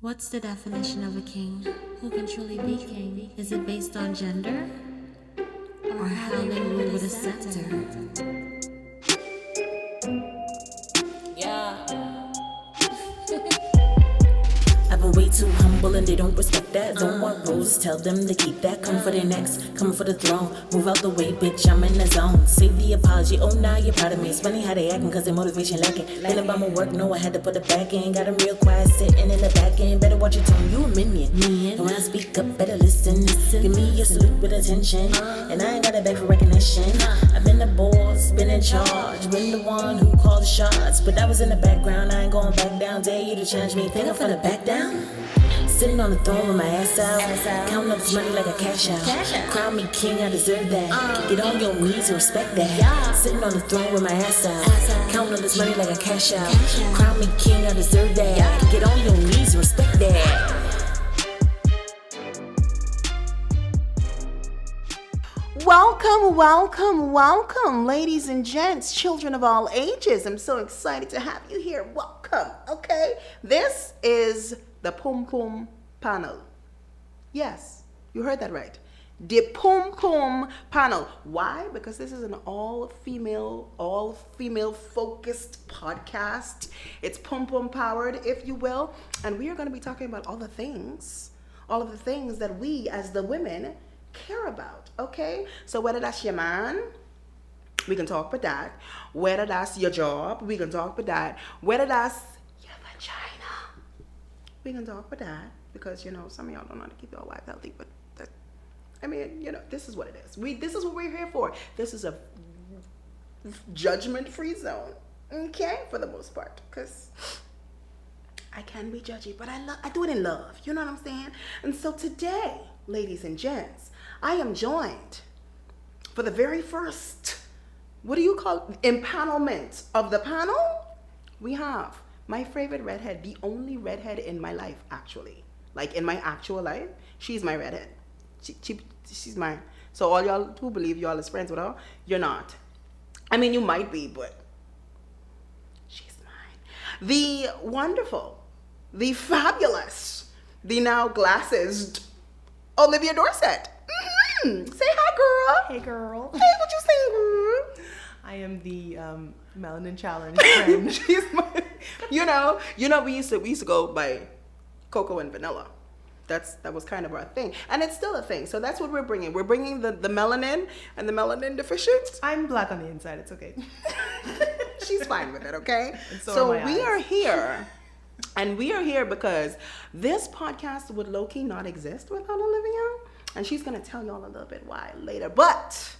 What's the definition of a king? Who can truly be king? Is it based on gender? Or how they rule with a scepter? I've been way too humble and they don't respect that. Don't want rules, tell them to keep that. Come for their necks, come for the throne. Move out the way, bitch, I'm in the zone. Save the apology, oh nah, you're proud of me. It's funny how they acting cause their motivation lacking. Feeling about my work, no, I had to put it back in. Got them real quiet, sitting in the back end. Better watch your tone, you a minion. And when I speak up, better listen. Give me a salute with attention. And I ain't got a beg for recognition. I've been the boss, been in charge. Been the one who called the shots. But I was in the background, I ain't going back down. Dare you to challenge me, think I'm finna back down? Sitting on the throne with my ass out. Counting up this money like a cash out. Crown me king, I deserve that. Get on your knees and respect that. Sitting on the throne with my ass out. Counting up this money like a cash out. Crown me king, I deserve that. Get on your knees and respect that. Welcome, ladies and gents, children of all ages. I'm so excited to have you here. Welcome, okay? This is the Pum-Pum panel. Yes, you heard that right. The Pum-Pum panel. Why? Because this is an all-female focused podcast. It's Pum-Pum powered, if you will. And we are going to be talking about all of the things that we as the women care about, okay? So whether that's your man, we can talk about that. Whether that's your job, we can talk about that. Whether that's your vagina, we can talk about that. Because, some of y'all don't know how to keep your wife healthy, but this is what it is. This is what we're here for. This is a judgment-free zone, okay? For the most part, because I can be judgy, but I do it in love. You know what I'm saying? And so today, ladies and gents, I am joined for the very first, empanelment of the panel. We have my favorite redhead, the only redhead in my life, actually. Like, in my actual life, she's my redhead. She's mine. So all y'all who believe y'all is friends with her, you're not. I mean, you might be, but she's mine. The wonderful, the fabulous, the now glassed Olivia Dorset. Say hi, girl. Hey, girl. Hey, what you saying, girl? I am the melanin challenge friend. She's my, we used to go by cocoa and vanilla. That was kind of our thing, and it's still a thing. So that's what we're bringing. We're bringing the melanin and the melanin deficient. I'm black on the inside. It's okay. She's fine with it, okay? So we are here, and we are here because this podcast would low-key not exist without Olivia, and she's gonna tell y'all a little bit why later. But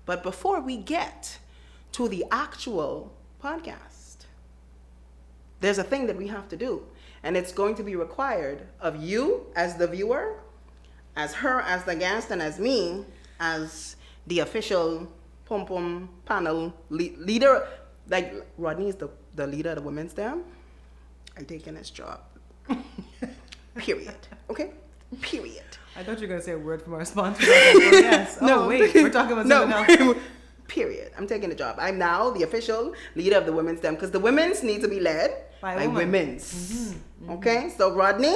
before we get to the actual podcast, there's a thing that we have to do. And it's going to be required of you as the viewer, as her as the guest, and as me as the official Pum-Pum panel leader. Like, Rodney is the leader of the women's team. I'm taking his job. Period. Okay? Period. I thought you were going to say a word from our sponsor. Yes. No. Oh, wait. We're talking about something else. Period. I'm taking the job. I'm now the official leader of the women's team because the women's need to be led by women's. Mm-hmm. Okay? So, Rodney,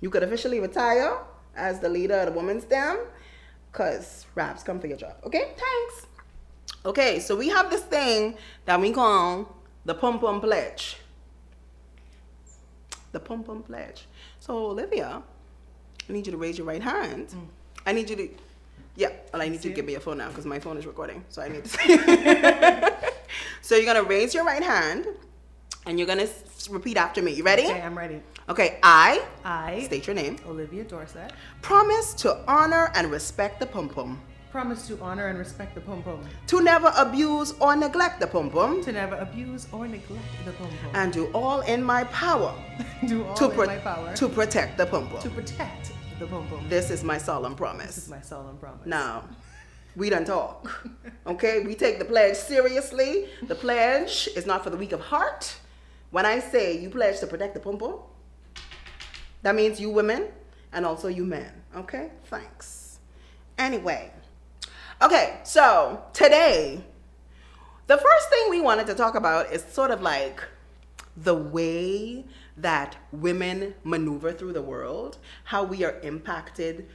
you could officially retire as the leader of the women's team because Rabs, come for your job. Okay? Thanks. Okay, so we have this thing that we call the Pum-Pum Pledge. The Pum-Pum Pledge. So, Olivia, I need you to raise your right hand. I need you to... Yeah, well, I need you to give me your phone now because my phone is recording. So I need to see. So you're going to raise your right hand and you're going to repeat after me. You ready? Okay, I'm ready. Okay, I state your name. Olivia Dorset. Promise to honor and respect the Pum-Pum. Promise to honor and respect the Pum-Pum. To never abuse or neglect the Pum-Pum. To never abuse or neglect the Pum-Pum. And do all in my power. Do all in my power. To protect the Pum-Pum. To protect the Pum-Pum. This is my solemn promise. This is my solemn promise. Now, we done talk. Okay? We take the pledge seriously. The pledge is not for the weak of heart. When I say you pledge to protect the Pum-Pum, that means you women and also you men. Okay? Thanks. Anyway. Okay, so today, the first thing we wanted to talk about is sort of like the way that women maneuver through the world, how we are impacted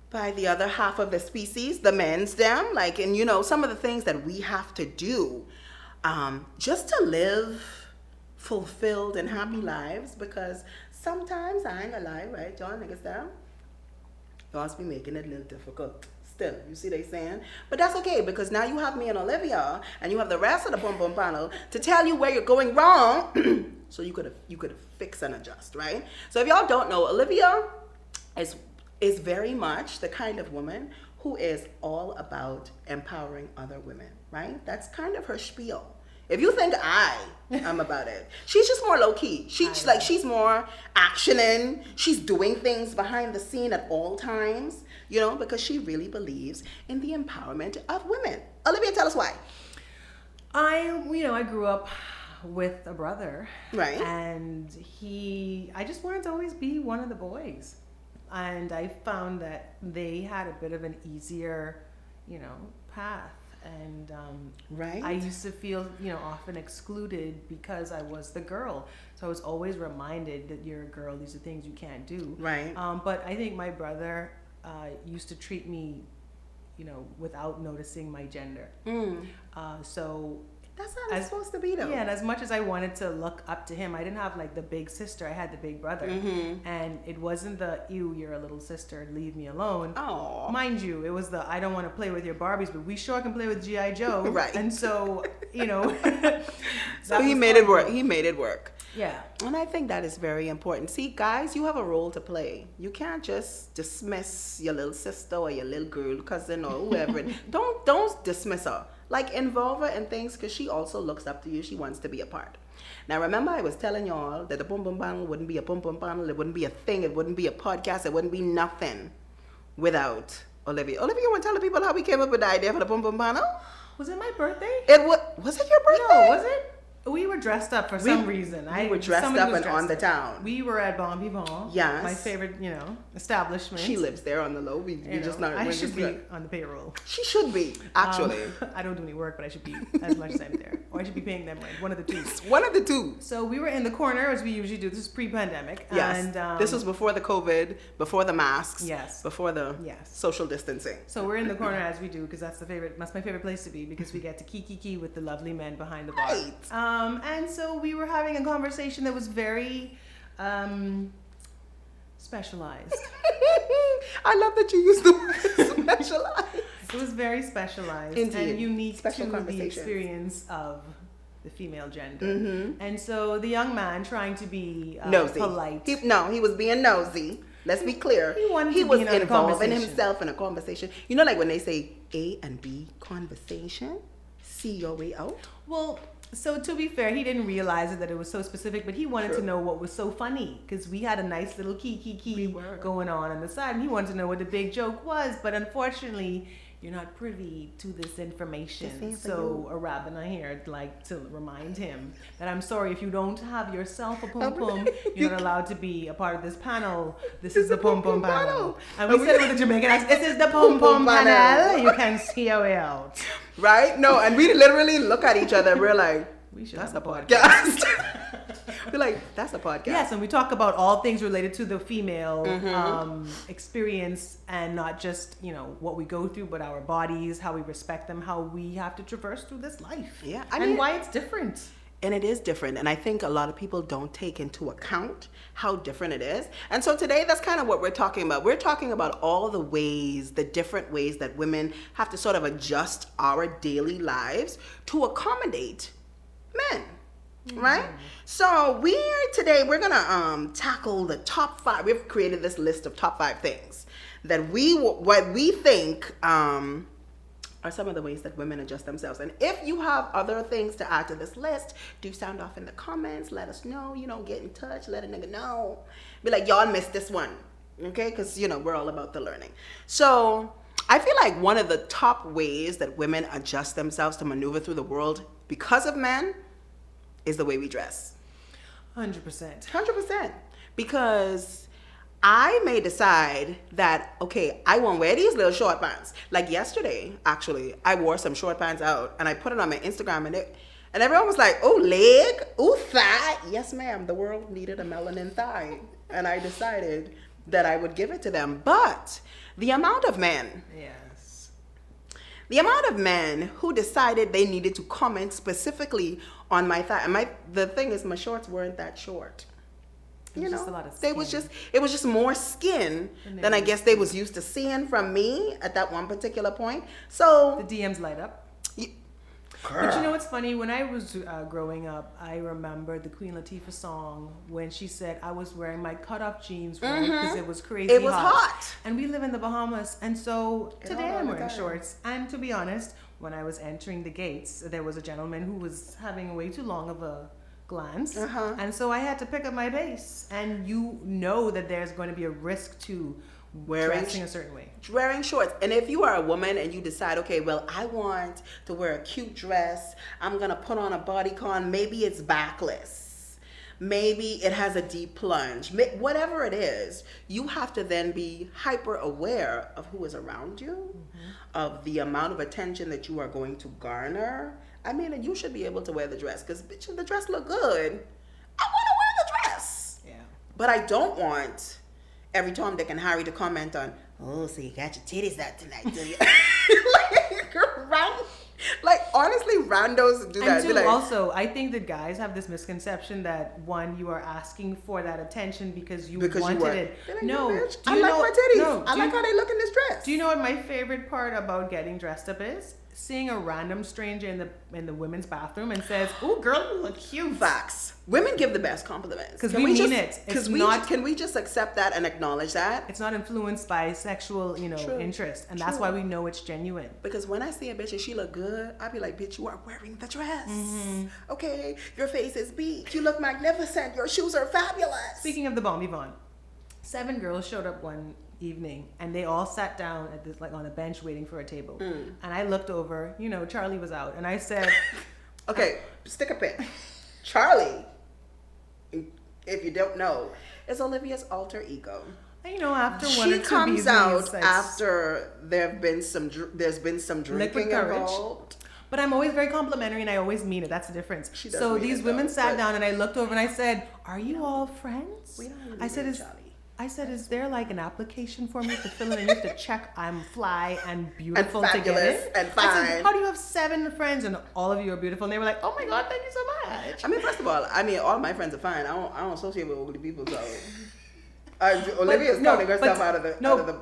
by the other half of the species, the men's them, like, and you know, some of the things that we have to do just to live fulfilled and happy lives, because sometimes, I ain't gonna lie, right, y'all niggas down, y'all be making it a little difficult. Still, you see they saying? But that's okay, because now you have me and Olivia, and you have the rest of the Pum-Pum panel to tell you where you're going wrong, so you could fix and adjust, right? So if y'all don't know, Olivia is very much the kind of woman who is all about empowering other women, right? That's kind of her spiel. If you think I am about it, she's just more low key. She's more actioning. She's doing things behind the scene at all times, you know, because she really believes in the empowerment of women. Olivia, tell us why. I grew up with a brother, right? And I just wanted to always be one of the boys, and I found that they had a bit of an easier, path. And right. I used to feel, often excluded because I was the girl. So I was always reminded that you're a girl. These are things you can't do. Right. But I think my brother used to treat me, without noticing my gender. So that's how it's supposed to be, though. Yeah, and as much as I wanted to look up to him, I didn't have like the big sister. I had the big brother, and it wasn't the "ew, you're a little sister, leave me alone." Oh, mind you, it was the "I don't want to play with your Barbies, but we sure can play with GI Joe." Right. And so, so he made it work. He made it work. Yeah. And I think that is very important. See, guys, you have a role to play. You can't just dismiss your little sister or your little girl, cousin or whoever. Don't dismiss her. Like, involve her in things, because she also looks up to you. She wants to be a part. Now, remember, I was telling y'all that the Pum-Pum panel wouldn't be a Pum-Pum panel. It wouldn't be a thing. It wouldn't be a podcast. It wouldn't be nothing without Olivia. Olivia, you want to tell the people how we came up with the idea for the Pum-Pum panel? Was it my birthday? Was it your birthday? No, was it? We were dressed up for some reason. We were dressed up and on the town. We were at Bon Vivant. Yes. My favorite, establishment. She lives there on the low. We just not. I should be on the payroll. She should be, actually. I don't do any work, but I should be as much as I'm there. Or I should be paying them rent. One of the two. One of the two. So we were in the corner, as we usually do. This is pre-pandemic. Yes. And, this was before the COVID, before the masks. Yes. Before the social distancing. So we're in the corner as we do, because that's my favorite place to be, because we get to kiki with the lovely men behind the bar. Right. And so we were having a conversation that was very specialized. I love that you used the word specialized. It was very specialized. Indeed. And unique Special to the experience of the female gender. Mm-hmm. And so the young man, trying to be nosy. Polite. He was being nosy. Let's be clear. He was involving himself in a conversation. You know, like when they say A and B conversation, see your way out. Well, so to be fair, he didn't realize that it was so specific, but he wanted to know what was so funny, because we had a nice little kiki going on the side, and he wanted to know what the big joke was. But unfortunately, you're not privy to this information. So Rab and I here like to remind him that I'm sorry, if you don't have yourself a Pum-Pum, you're not allowed to be a part of this panel. This is the Pum-Pum panel. And we said it with a Jamaican accent, this is the Pum-Pum panel. You can see our way out. Right? No, and we literally look at each other and we're like, that's a podcast. We're like, that's a podcast. Yes, and we talk about all things related to the female experience, and not just, what we go through, but our bodies, how we respect them, how we have to traverse through this life. Yeah. And why it's different. And it is different. And I think a lot of people don't take into account how different it is. And so today, that's kind of what we're talking about. We're talking about all the different ways that women have to sort of adjust our daily lives to accommodate men. Right? So we're gonna tackle the top 5. We've created this list of top 5 things that what we think are some of the ways that women adjust themselves. And if you have other things to add to this list, do sound off in the comments. Let us know. Get in touch. Let a nigga know. Be like, y'all missed this one. Okay? Because, we're all about the learning. So I feel like one of the top ways that women adjust themselves to maneuver through the world because of men is the way we dress. 100%. 100%. Because I may decide that, okay, I won't wear these little short pants. Like yesterday, actually, I wore some short pants out and I put it on my Instagram, And everyone was like, oh, leg, oh, thigh. Yes, ma'am, the world needed a melanin thigh. And I decided that I would give it to them. But the amount of men, the amount of men who decided they needed to comment specifically on my thigh. And the thing is, my shorts weren't that short. You know, just a lot of it was just more skin than I guess they was used to seeing from me at that one particular point. So the DMs light up. Girl. But you know what's funny? When I was growing up, I remember the Queen Latifah song when she said I was wearing my cut-off jeans because it was crazy It was hot. And we live in the Bahamas. And so today all I'm the wearing time. shorts. And to be honest, when I was entering the gates, there was a gentleman who was having way too long of a glance. And so I had to pick up my pace. And you know that there's going to be a risk to dressing a certain way. Wearing shorts. And if you are a woman and you decide, okay, well, I want to wear a cute dress, I'm going to put on a bodycon, maybe it's backless, maybe it has a deep plunge, whatever it is, you have to then be hyper aware of who is around you, of the amount of attention that you are going to garner. I mean, and you should be able to wear the dress because, bitch, if the dress look good, I want to wear the dress. Yeah. But I don't want every Tom, Dick, and Harry to comment on, oh, so you got your titties out tonight, do you? like, honestly, randos do that. And Be two, like, also, I think that guys have this misconception that one, you are asking for that attention because you wanted it. Like, no, bitch, do I you like know, my titties. no, I do like you- how they look in this dress. Do you know what my favorite part about getting dressed up is? Seeing a random stranger in the women's bathroom and says, "Oh, girl, you look cute." Facts. Women give the best compliments. Because Can we mean just, it. It's Can not- can we just accept that and acknowledge that? It's not influenced by sexual, True. interest, and that's True. why we know it's genuine. Because when I see a bitch and she look good, I be like, bitch, you are wearing the dress. Okay, your face is beat. You look magnificent. Your shoes are fabulous. Speaking of the Bon Vivant, 7 girls showed up one evening and they all sat down at this on a bench waiting for a table. And I looked over, Charlie was out, and I said, Okay, stick a pin. Charlie, if you don't know, is Olivia's alter ego. after one She or two comes BZs, out that's- after there's been some drinking Liquid courage. involved. But I'm always very complimentary and I always mean it. That's the difference. She does So mean these it, women though, sat but- down and I looked over and I said, "Are you all friends?" We don't really I said, know "Is Charlie." is there like an application for me to fill in and you have to check I'm fly and beautiful to get fabulous it?" and I fine. said, "How do you have 7 friends and all of you are beautiful?" And they were like, "Oh my God, thank you so much." I mean, first of all, all my friends are fine. I don't associate with ugly people, so Olivia's counting herself out of the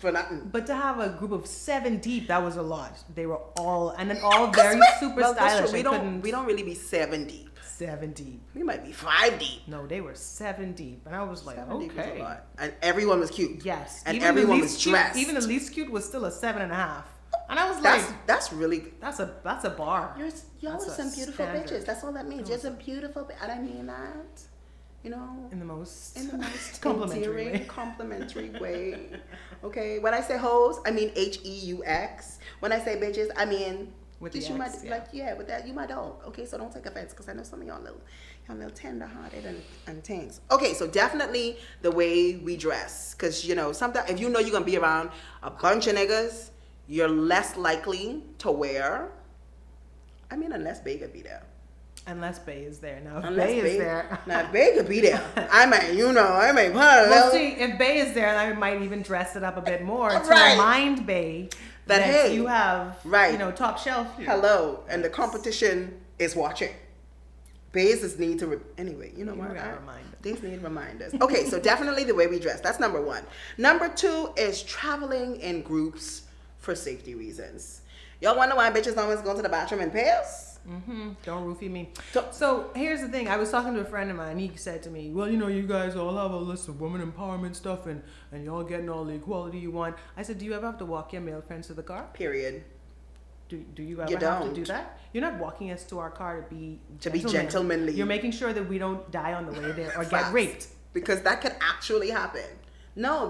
for nothing. But to have a group of 7 deep, that was a lot. They were all, and then all very super Well, that's stylish. true. I We don't really be 7 deep. 7 deep. We might be 5 deep. No, they were 7 deep, and I was like, 7 deep is a okay. lot. And everyone was cute. Yes, And even the everyone least was cute- dressed. Even the least cute was still a 7.5, and I was like, That's really good. that's a bar. Y'all That's are a some beautiful standard. bitches. That's all that means. You're some beautiful, and I mean that. In the most complimentary way. complimentary way. Okay. When I say hoes, I mean HEUX. When I say bitches, I mean With the you X, yeah. with that you my dog. Okay, so don't take offense because I know some of y'all little tender hearted and things. Okay, so definitely the way we dress, because sometimes if you're gonna be around a bunch of niggas, you're less likely to wear. I mean, unless Bay could be there. Unless Bay is there. Now, if Unless Bay is there. Now, if Bay could be there. I might put a Well, little. see, if Bay is there, I might even dress it up a bit more to Right. remind Bay That, hey, you have, right. top shelf here. Hello, and the competition is watching. Bases need to, anyway, you know what? gotta remind them. These need reminders. Okay, so definitely the way we dress. That's number 1. Number 2 is traveling in groups for safety reasons. Y'all wonder why bitches always go to the bathroom in pairs? Don't roofie me. So- So here's the thing. I was talking to a friend of mine. He said to me, "Well, you guys all have a list of women empowerment stuff, and y'all getting all the equality you want." I said, "Do you ever have to walk your male friends to the car? Period. Do you ever You have to don't. do that? You're not walking us to our car to be gentlemanly. You're making sure that we don't die on the way there or get Facts. raped." Because that could actually happen. No,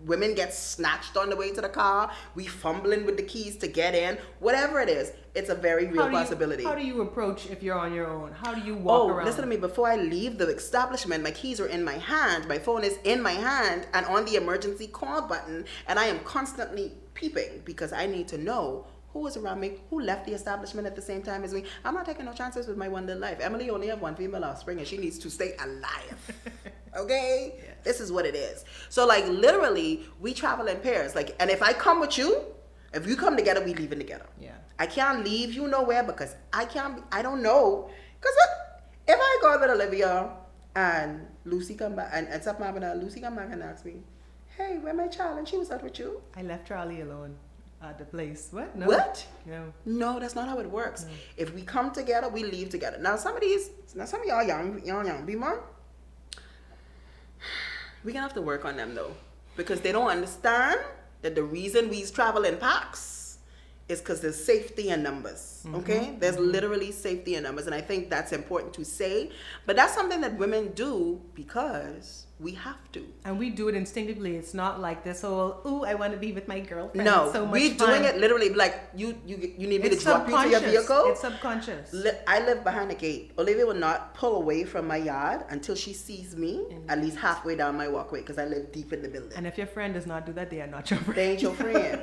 women get snatched on the way to the car. We fumbling with the keys to get in. Whatever it is, it's a very real possibility. How do you approach if you're on your own? How do you walk around? Listen to me. Before I leave the establishment, my keys are in my hand. My phone is in my hand and on the emergency call button. And I am constantly peeping because I need to know who was around me, who left the establishment at the same time as me. I'm not taking no chances with my one little life. Emily only have one female offspring and she needs to stay alive. Okay? Yes. This is what it is. So like literally, we travel in pairs. Like, and if I come with you, if you come together, we leaving together. Yeah. I can't leave you nowhere because I don't know. Because if I go with Olivia and Lucy come back and something happened, Lucy come back and ask me, hey, where my child? And she was out with you. I left Charlie alone at the place. What? No. What? No. No, that's not how it works. No. If we come together, we leave together. Now some of y'all young, be man. We're gonna have to work on them though. Because they don't understand that the reason we travel in packs is because there's safety in numbers. Okay? There's literally safety in numbers. And I think that's important to say. But that's something that women do because we have to. And we do it instinctively. It's not like this whole, ooh, I want to be with my girlfriend. No, It's so much we're fun. doing it literally like you need me to It's drop you to your subconscious. vehicle. It's subconscious. I live behind the gate. Olivia will not pull away from my yard until she sees me at least halfway down my walkway because I live deep in the building. And if your friend does not do that, they are not your friend. They ain't your friend.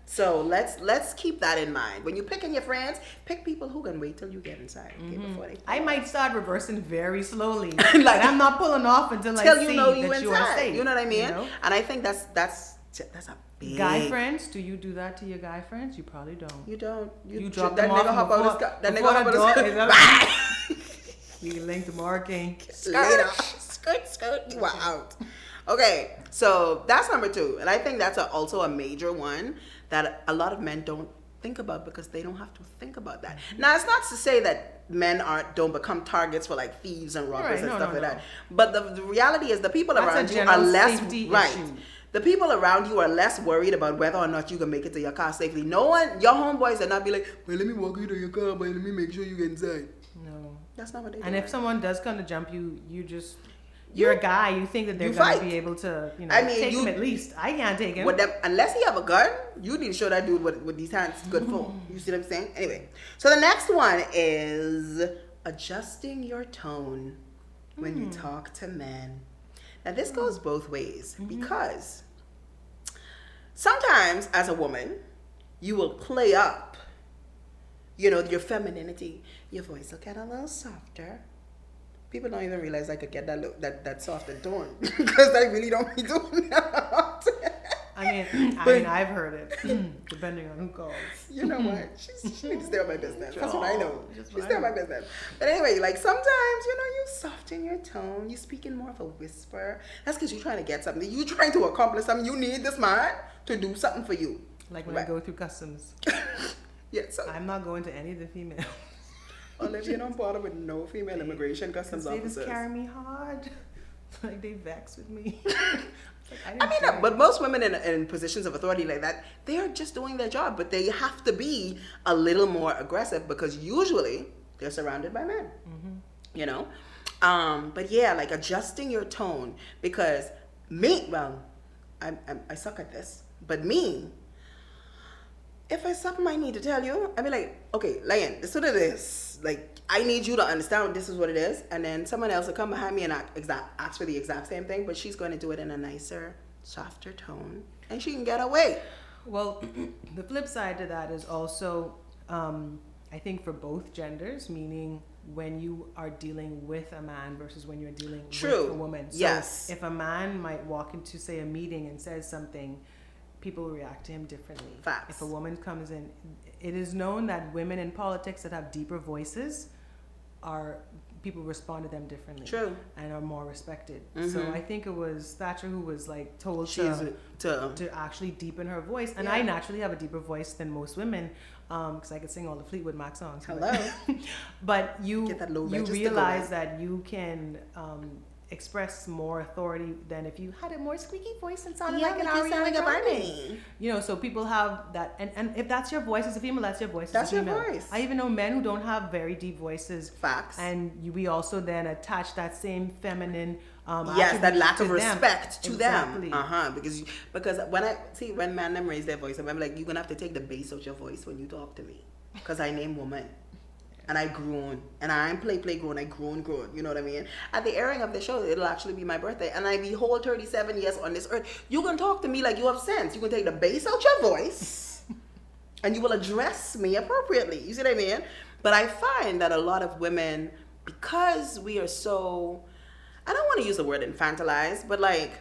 So let's keep that in mind. When you're picking your friends, pick people who can wait till you get inside. Okay, before they I might start reversing very slowly. Like- like I'm not pulling off until I till see you know you that you are inside. safe. You know what I mean? You know? And I think that's a big Guy friends, do you do that to your guy friends? You probably don't. You don't. You drop that them nigga off hop out his car. That before nigga the hop door out is his out. car. You link to marking. Later. Skirt. You are out. Okay, so that's number 2, and I think that's also a major one that a lot of men don't think about because they don't have to think about that. Now, it's not to say that men don't become targets for like thieves and robbers Right, and no, stuff no, like no. that. But the reality is the people That's a around you are general less safety right. issue. The people around you are less worried about whether or not you can make it to your car safely. No one, your homeboys are not be like, well, let me walk you to your car, but let me make sure you get inside. No. That's not what they do. And if someone does come to jump you, you're a guy, you think that they're you going fight. to be able to, I mean, take you- him at least. I can't take him. With them, unless he have a gun, you need to show that dude what these hands is good for. You see what I'm saying? Anyway, so the next one is adjusting your tone when you talk to men. Now this goes both ways because sometimes as a woman, you will play up, your femininity. Your voice will get a little softer. People don't even realize I could get that softer tone because I really don't be doing that. I mean, I've heard it, depending on who calls. You know what? She needs to stay on my business. That's what I know. Just She's what stay I on my know. business. But anyway, like sometimes, you soften your tone. You speak in more of a whisper. That's because you're trying to get something. You're trying to accomplish something. You need this man to do something for you. Like when I Right. go through customs. Yeah, so I'm not going to any of the females. Olivia don't bother with no female immigration customs They just officers. carry me hard. Like they vex with me. I mean, but most women in positions of authority like that, they are just doing their job, but they have to be a little more aggressive because usually they're surrounded by men, But yeah, like adjusting your tone because I suck at this, but if it's something I need to tell you, I'd be like, okay, Lion, this is what it is. Like, I need you to understand this is what it is. And then someone else will come behind me and ask for the exact same thing, but she's going to do it in a nicer, softer tone. And she can get away. Well, the flip side to that is also, I think for both genders, meaning when you are dealing with a man versus when you're dealing with a woman. So yes. if a man might walk into, say, a meeting and says something, people react to him differently. Facts. If a woman comes in, it is known that women in politics that have deeper voices people respond to them differently. True. And are more respected. So I think it was Thatcher who was like told to actually deepen her voice. And I naturally have a deeper voice than most women because I could sing all the Fleetwood Mac songs. Hello. But you Get that low you register realize going. that you can express more authority than if you had a more squeaky voice and sounded like an Ariana Grande. So people have that, and if that's your voice as a female, that's your voice That's as a your female. voice. I even know men who don't have very deep voices. Facts. And we also then attach that same feminine Yes, that attribute lack to of them. respect to Exactly. them. Because when men them raise their voice, I'm like, you're gonna have to take the bass out your voice when you talk to me, because I name woman. And I grown. And I ain't play grown. I grown. You know what I mean? At the airing of the show, it'll actually be my birthday. And I be whole 37 years on this earth. You can talk to me like you have sense. You can take the bass out your voice. and you will address me appropriately. You see what I mean? But I find that a lot of women, because we are so, I don't want to use the word infantilized, but like,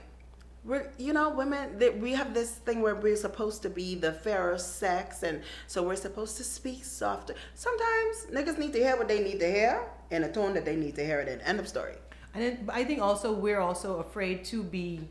we're, you know, women, we have this thing where we're supposed to be the fairer sex, and so we're supposed to speak softer. Sometimes niggas need to hear what they need to hear in a tone that they need to hear it in. End of story. And then, I think also we're also afraid to be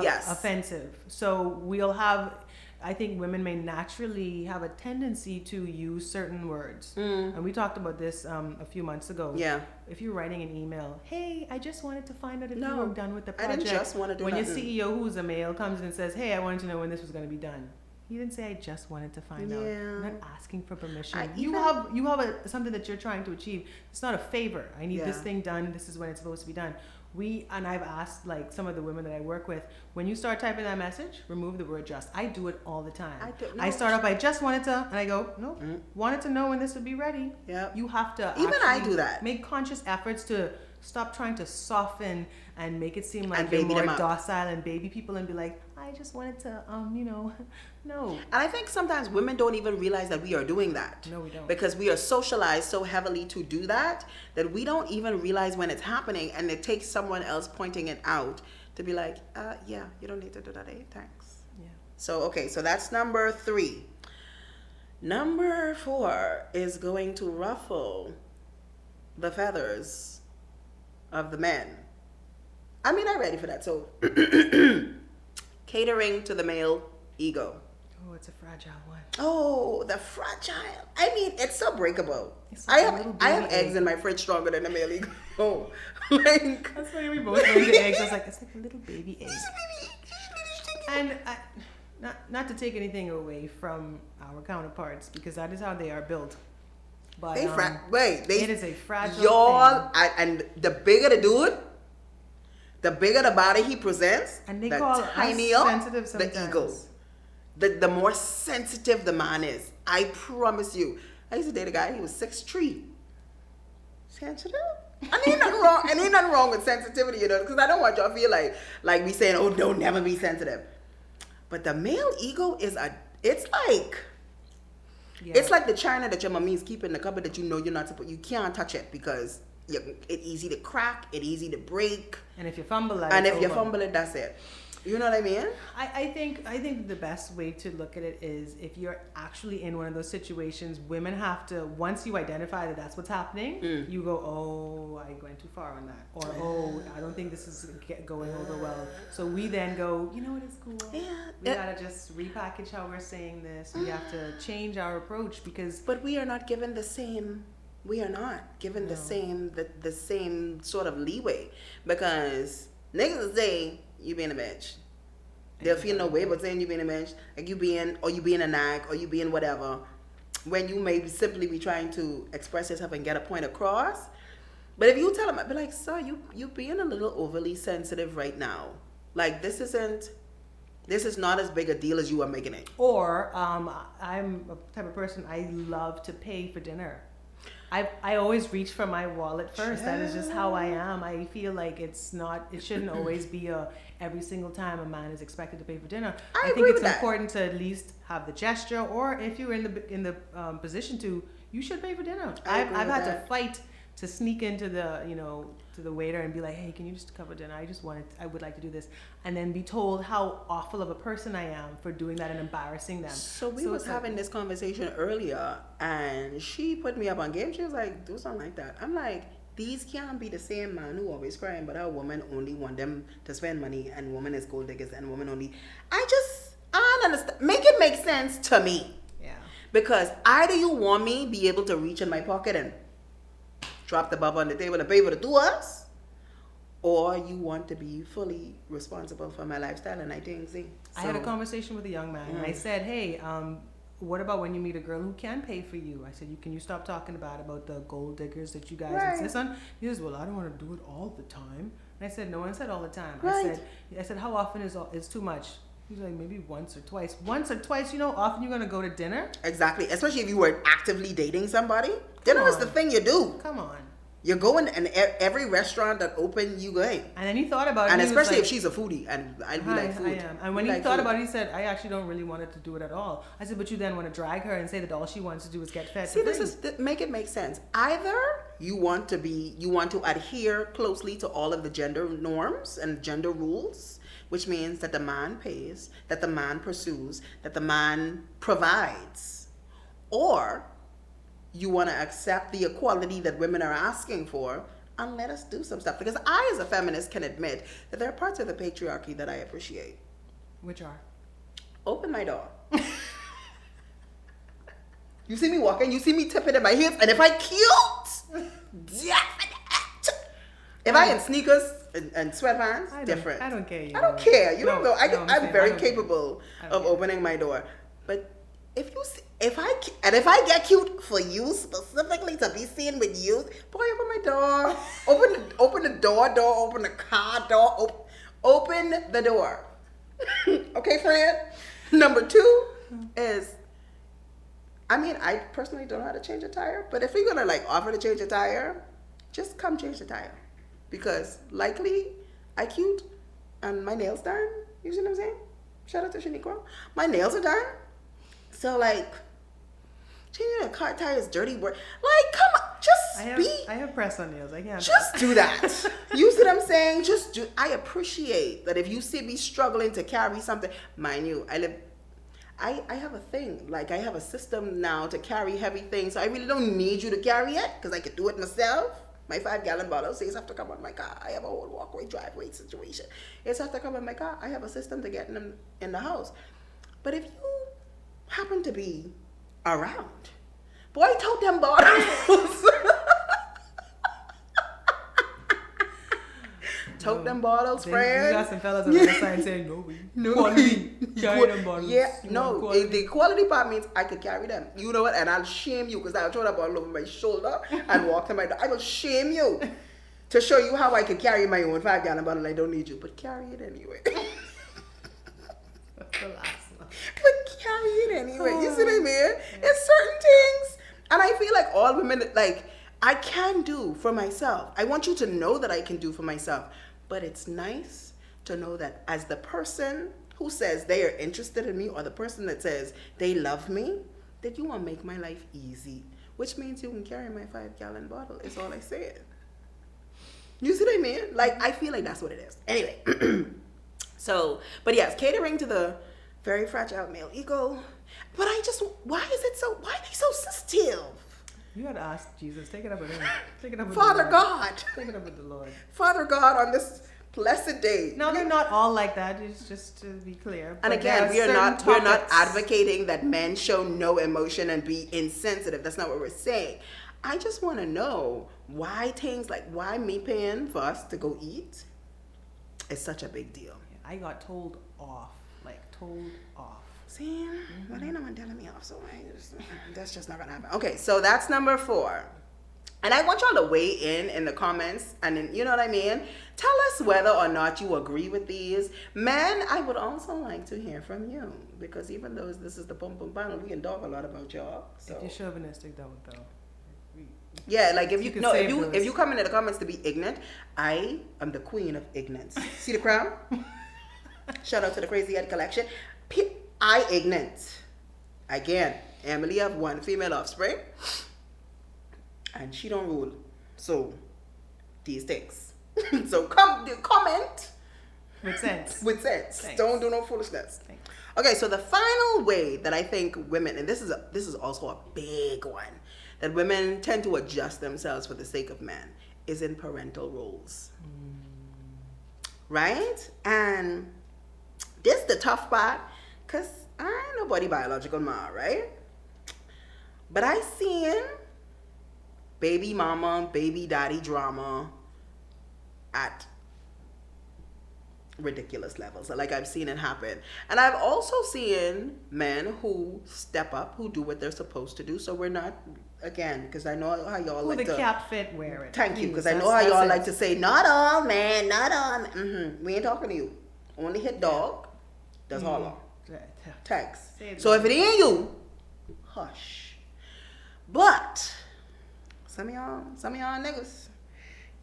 Yes. offensive. So we'll have, I think women may naturally have a tendency to use certain words. And we talked about this a few months ago. Yeah. If you're writing an email, hey, I just wanted to find out if No, you were done with the I project. didn't just want to do when nothing. your CEO, who's a male, comes in and says, hey, I wanted to know when this was going to be done. He didn't say, I just wanted to find out. Yeah. I'm not asking for permission. I You even- have something that you're trying to achieve. It's not a favor. I need this Yeah. thing done. This is when it's supposed to be done. And I've asked like some of the women that I work with, when you start typing that message, remove the word just. I do it all the time. I start off, I just wanted to, and I go, no, wanted to know when this would be ready. Yep. You have to Even I actually do that. Make conscious efforts to stop trying to soften and make it seem And like you're baby more them up. docile and baby people and be like, I just wanted to, no. And I think sometimes women don't even realize that we are doing that. No, we don't. Because we are socialized so heavily to do that we don't even realize when it's happening, and it takes someone else pointing it out to be like, yeah, you don't need to do that, thanks. Yeah. So, okay, so that's number 3. Number 4 is going to ruffle the feathers of the men. I mean, I'm ready for that. So, catering to the male ego. Oh, it's a fragile one. Oh, the fragile. I mean, it's so breakable. It's like a I little have baby eggs egg. in my fridge stronger than the male ego. Oh, like. That's why we both went to eggs. I was like, it's like a little baby egg. And not to take anything away from our counterparts, because that is how they are built. But it is a fragile y'all, thing. and the bigger the dude, the bigger the body he presents, And they the call us tinier sensitive the sometimes. ego. The more sensitive the man is. I promise you. I used to date a guy, he was 6'3". Sensitive? And ain't nothing wrong with sensitivity, you know, because I don't want y'all to feel like we saying, oh, don't never be sensitive. But the male ego is it's like the china that your mommy is keeping in the cupboard that you know you're not supposed, you can't touch it because it's easy to crack, it's easy to break. And if you fumble it, And it's if you over. fumble it, that's it. You know what I mean? I think the best way to look at it is if you're actually in one of those situations, women have to, once you identify that that's what's happening, you go, oh, I went too far on that. Or, oh, I don't think this is going over well. So we then go, you know what, it's cool. Yeah. We gotta just repackage how we're saying this. We have to change our approach because But we are not given the same. We are not given the same sort of leeway, because niggas say you being a bitch. They'll feel no way about saying you being a bitch, like you being a nag, or you being whatever, when you may simply be trying to express yourself and get a point across. But if you tell them, I'd be like, sir, you being a little overly sensitive right now. Like this is not as big a deal as you are making it. Or I'm a type of person, I love to pay for dinner. I always reach for my wallet first. That is just how I am. I feel like it shouldn't always be every single time a man is expected to pay for dinner. I think agree it's with that. important to at least have the gesture, or if you're in the position to, you should pay for dinner. I've agree with had that. to fight to sneak into the to the waiter and be like, hey, can you just cover dinner? I would like to do this, and then be told how awful of a person I am for doing that and embarrassing them. So we was it's like- having this conversation earlier, and she put me up on game. She was like, do something like that. I'm like, these can't be the same man who always crying, but a woman only want them to spend money, and woman is gold diggers, and woman only. I don't understand. Make it make sense to me. Yeah. Because either you want me be able to reach in my pocket and drop the bub on the table and pay for the 2 hours, or you want to be fully responsible for my lifestyle. And I think, I had a conversation with a young man, and I said, hey, what about when you meet a girl who can pay for you? I said, can you stop talking about the gold diggers that you guys Right. insist on? He says, well, I don't want to do it all the time. And I said, no one said all the time. Right. I said, how often is too much? He's like, maybe once or twice. Once or twice, you know, often you're going to go to dinner? exactly, especially if you were actively dating somebody. Dinner is the on. thing you do. Come on. You're going, and every restaurant that open, you going. And then he thought about it. And he was especially like, if she's a foodie, and I like food. I am. And when We he like thought food. about it, he said, I actually don't really want her to do it at all. I said, but you then want to drag her and say that all she wants to do is get fed. See, for this free. is make it make sense. Either you want to adhere closely to all of the gender norms and gender rules, which means that the man pays, that the man pursues, that the man provides, or you want to accept the equality that women are asking for and let us do some stuff. Because I, as a feminist, can admit that there are parts of the patriarchy that I appreciate. Which are? Open my door. You see me walking, you see me tipping in my heels, and if I cute, if I in sneakers and sweatpants, different. I don't care. I don't care. You don't know. I'm very I capable don't of care. opening my door. But if I get cute for you specifically to be seen with you, boy, open my door. Open the door. Open the car door. Open the door. Okay, friend. Number 2 is, I mean, I personally don't know how to change a tire, but if you're gonna like offer to change a tire, just come change the tire. Because likely I cute and my nails done. You see what I'm saying? Shout out to Shaniqua. My nails are done. So like changing a car tire is dirty work. Like, come on, just I have press on nails. I can't. just do that. You see what I'm saying? Just do. I appreciate that if you see me struggling to carry something. Mind you, I have a thing. Like, I have a system now to carry heavy things. So I really don't need you to carry it because I can do it myself. My 5-gallon bottle says have to come on my car. I have a whole walkway, driveway situation. It's have to come on my car. I have a system to get them in the house. But if you happen to be around, boy, tote them bottles. Tote them bottles, friend. You got some fellas on the other side saying, no, quality. Carry them bottles. Yeah, You no. want quality? The quality part means I could carry them. You know what? And I'll shame you because I'll throw that bottle over my shoulder and walk to my door. I will shame you to show you how I could carry my own 5-gallon bottle. I don't need you, but carry it anyway. That's the last one. But carry it anyway. You see what I mean? It's certain things. And I feel like all women, like, I can do for myself. I want you to know that I can do for myself. But it's nice to know that as the person who says they are interested in me or the person that says they love me, that you want to make my life easy. Which means you can carry my 5-gallon bottle, is all I said. You see what I mean? Like, I feel like that's what it is. Anyway. So, but yes, catering to the very fragile male ego. But why are they so sensitive? You gotta ask Jesus. Take it up with him. Take it up with Father the Lord. God. Take it up with the Lord. Father God, on this blessed day. No, they're not all like that. It's just to be clear. And But again, there we're are not certain advocating that men show no emotion and be insensitive. That's not what we're saying. I just want to know why things like why me paying for us to go eat is such a big deal. I got told off. See, well, ain't no one telling me off, so that's just not gonna happen. Okay, so that's number 4. And I want y'all to weigh in the comments, and then, you know what I mean? Tell us whether or not you agree with these. Men, I would also like to hear from you, because even though this is the Pum-Pum panel, we can talk a lot about y'all. So If you're chauvinistic, don't though. yeah, like if you can no, say if you it, if you come into the comments to be ignorant, I am the queen of ignorance. See the crown? Shout out to the Crazy Head Collection. I ignorant. Again, Emily have 1 female offspring, and she don't rule. So these things. So comment With sense. with sense. Thanks. Don't do no foolishness. Thanks. Okay, so the final way that I think women, and this is also a big one, that women tend to adjust themselves for the sake of men, is in parental roles. Right? And this the tough part, because I ain't nobody biological ma, right? But I seen baby mama, baby daddy drama at ridiculous levels. Like, I've seen it happen. And I've also seen men who step up, who do what they're supposed to do. So we're not, again, because I know how y'all Who like the to... cap fit, wear it. Thank you, Please, because I know how that's y'all it. like to say, not all, man, not all. We ain't talking to you. Only hit dog. That's all. Thanks. Say it So if it ain't you, hush. But some of y'all niggas,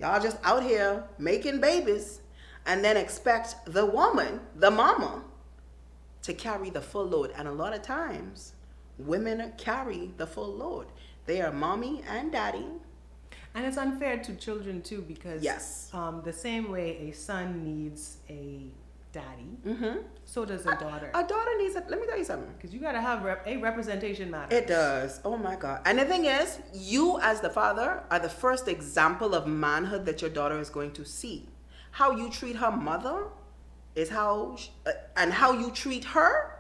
Y'all just out here making babies and then expect the woman, the mama, to carry the full load. And a lot of times, women carry the full load. They are mommy and daddy. And it's unfair to children too, because Yes. The same way a son needs a daddy, so does a daughter. A daughter needs let me tell you something. Because you gotta have a representation matters. It does. Oh my God. And the thing is, you as the father are the first example of manhood that your daughter is going to see. How you treat her mother is and how you treat her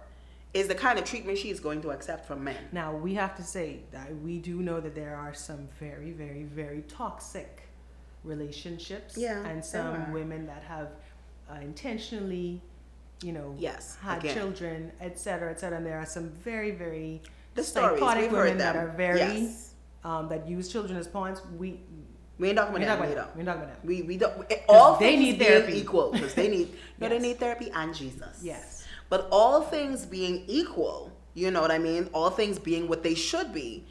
is the kind of treatment she is going to accept from men. Now, we have to say that we do know that there are some very, very, very toxic relationships. Yeah, And there some are. women that have intentionally, Yes, had again. children, et cetera, et cetera. And there are some very, very The stories, psychotic we've heard women that them. are very, Yes. that use children as pawns. We ain't talking ain't about talking that. about them. We ain't talking about them. We don't. All they things need being therapy. equal, because they need they Yes. need therapy and Jesus. Yes. But all things being equal, you know what I mean? All things being what they should be,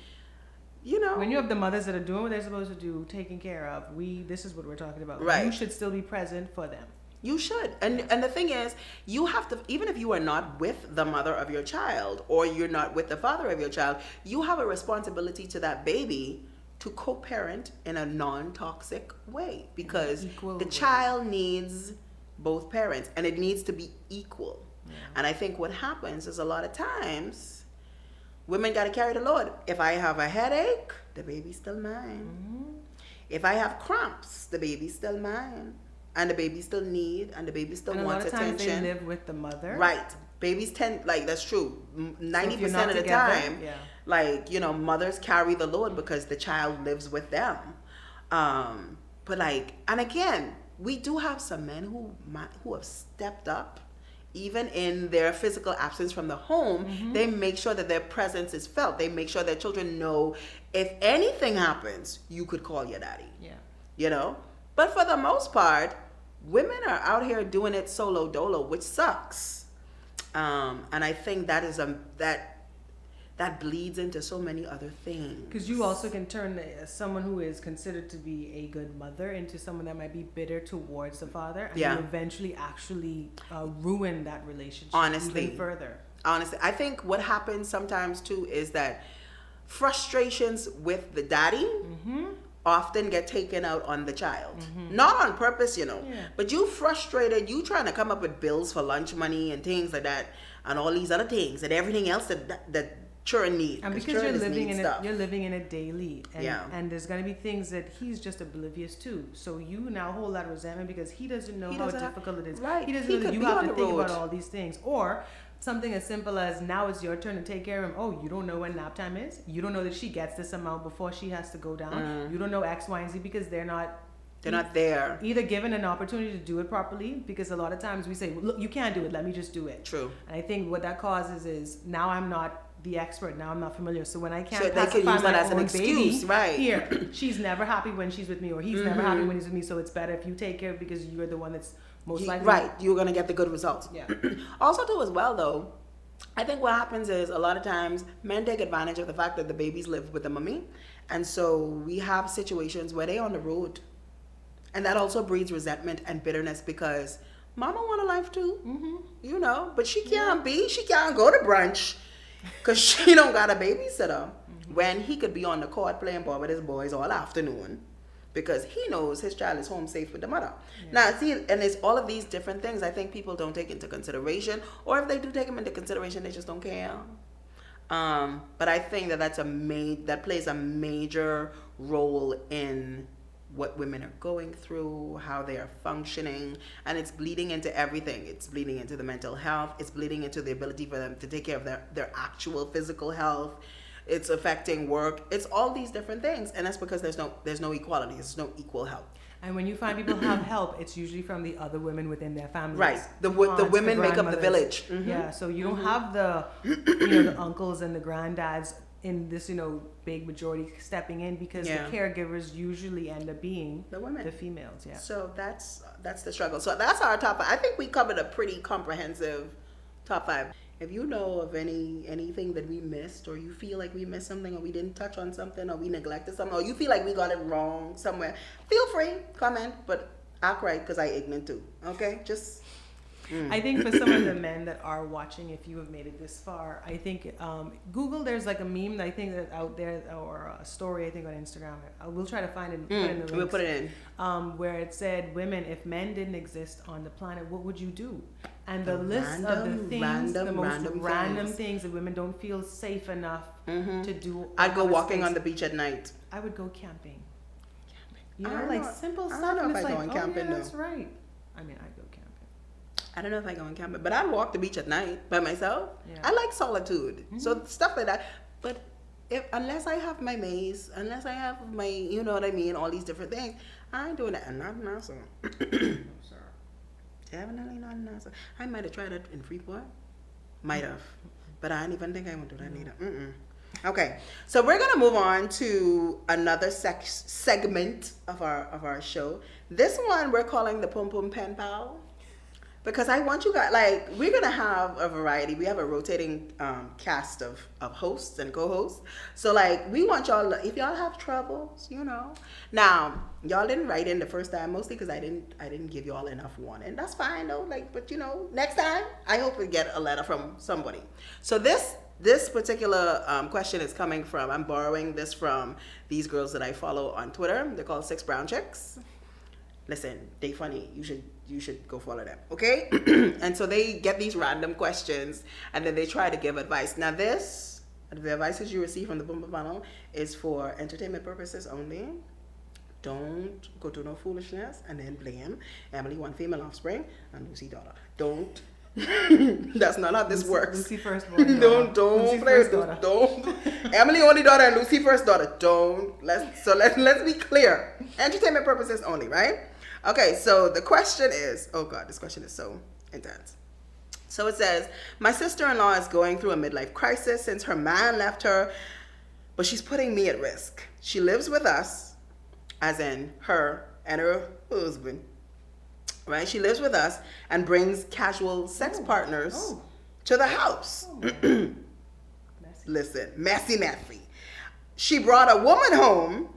When you have the mothers that are doing what they're supposed to do, taking care of, this is what we're talking about. Right. You should still be present for them. You should. And the thing is, you have to, even if you are not with the mother of your child or you're not with the father of your child, you have a responsibility to that baby to co-parent in a non-toxic way, because Equal the way. child needs both parents and it needs to be equal. And I think what happens is a lot of times women got to carry the load. If I have a headache, the baby's still mine. If I have cramps, the baby's still mine. And the baby still And a wants lot of times attention. they live with the mother. Right. Babies tend, that's true. 90% you're not of the together, time, yeah. mothers carry the load because the child lives with them. But and again, we do have some men who have stepped up. Even in their physical absence from the home, they make sure that their presence is felt. They make sure their children know if anything happens, you could call your daddy. Yeah. But for the most part, women are out here doing it solo dolo, which sucks. And I think that is that bleeds into so many other things. Because you also can turn someone who is considered to be a good mother into someone that might be bitter towards the father, and you eventually actually ruin that relationship even further. Honestly, I think what happens sometimes too is that frustrations with the daddy often get taken out on the child. Not on purpose, but you frustrated, you trying to come up with bills for lunch money and things like that, and all these other things and everything else that children need. And because you're living in it daily, and there's gonna be things that he's just oblivious to. So you now hold that resentment because he doesn't know how difficult it is. Right. He doesn't He know that could you be have on to the think road. about all these things. Or something as simple as now it's your turn to take care of him. Oh, you don't know when nap time is? You don't know that she gets this amount before she has to go down. You don't know X, Y, and Z because they're not there. either given an opportunity to do it properly, because a lot of times we say, well, look, you can't do it, let me just do it. True. And I think what that causes is now I'm not the expert, now I'm not familiar, so when I can't So they can pacify use that my as an own excuse, baby, right. here, she's never happy when she's with me, or he's never happy when he's with me, so it's better if you take care of it because you're the one that's most likely. Right, you're gonna get the good results. Yeah. Also too as well though, I think what happens is a lot of times men take advantage of the fact that the babies live with the mommy, and so we have situations where they're on the road, and that also breeds resentment and bitterness because mama want a life too, but she can't go to brunch because she don't got a babysitter when he could be on the court playing ball with his boys all afternoon because he knows his child is home safe with the mother. Now, see, and it's all of these different things I think people don't take into consideration, or if they do take them into consideration, they just don't care. But I think that plays a major role in what women are going through, how they are functioning, and it's bleeding into everything. It's bleeding into the mental health. It's bleeding into the ability for them to take care of their actual physical health. It's affecting work. It's all these different things, and that's because there's no equality. There's no equal help. And when you find people have help, it's usually from the other women within their families. Right. The Aunts, women make up the grandmothers. village. Yeah. So you don't have the the uncles and the granddads in this big majority stepping in because the caregivers usually end up being The women. the females. Yeah. So that's the struggle. So that's our top 5. I think we covered a pretty comprehensive top 5. If you know of anything that we missed, or you feel like we missed something, or we didn't touch on something, or we neglected something, or you feel like we got it wrong somewhere, feel free, comment, but act right, because I ignorant too. Okay? Just I think for some of the men that are watching, if you have made it this far, I think Google, there's like a meme that I think that out there, or a story I think on Instagram. We'll try to find it and put it in the links. we'll put it in. Where it said, women, if men didn't exist on the planet, what would you do? And the list of the things, the most random things that women don't feel safe enough to do. I'd go walking on the beach at night. I would go camping. You I know, don't like know. simple I stuff. don't know And if it's I go like, on camping, yeah, that's though. right. I mean, I'd go camping. I don't know if I go on camping, but I walk the beach at night by myself. Yeah. I like solitude, so stuff like that. But unless I have my maze, unless I have my, you know what I mean, all these different things, I ain't doing that. And not now, so. No, sir. Definitely not now, so. I might have tried it in Freeport. Might have, but I don't even think I want to do that either. Okay, so we're gonna move on to another segment of our show. This one we're calling the Pum-Pum Pen Pal. Because I want you guys, like, we're going to have a variety. We have a rotating cast of hosts and co-hosts. So, like, we want y'all, if y'all have troubles, you know. Now, y'all didn't write in the first time, mostly because I didn't give y'all enough warning. That's fine, though. Like, but, you know, next time, I hope we get a letter from somebody. So, this particular question is coming from, I'm borrowing this from these girls that I follow on Twitter. They're called 6 Brown Chicks. Listen, they funny. You should go follow them, okay? And so they get these random questions, and then they try to give advice. Now the advices you receive from the Pum-Pum panel is for entertainment purposes only. Don't go to no foolishness and then blame Emily, one female offspring, and Lucy daughter. Don't. That's not how this works. Lucy firstborn. Don't Lucy play first with daughter. don't. Emily only daughter and Lucy first daughter. Don't. Let's be clear. Entertainment purposes only, right? Okay, so the question is, oh God, this question is so intense. So it says, my sister-in-law is going through a midlife crisis since her man left her, but she's putting me at risk. She lives with us, as in her and her husband, right? She lives with us and brings casual sex partners to the house. Listen, messy. She brought a woman home.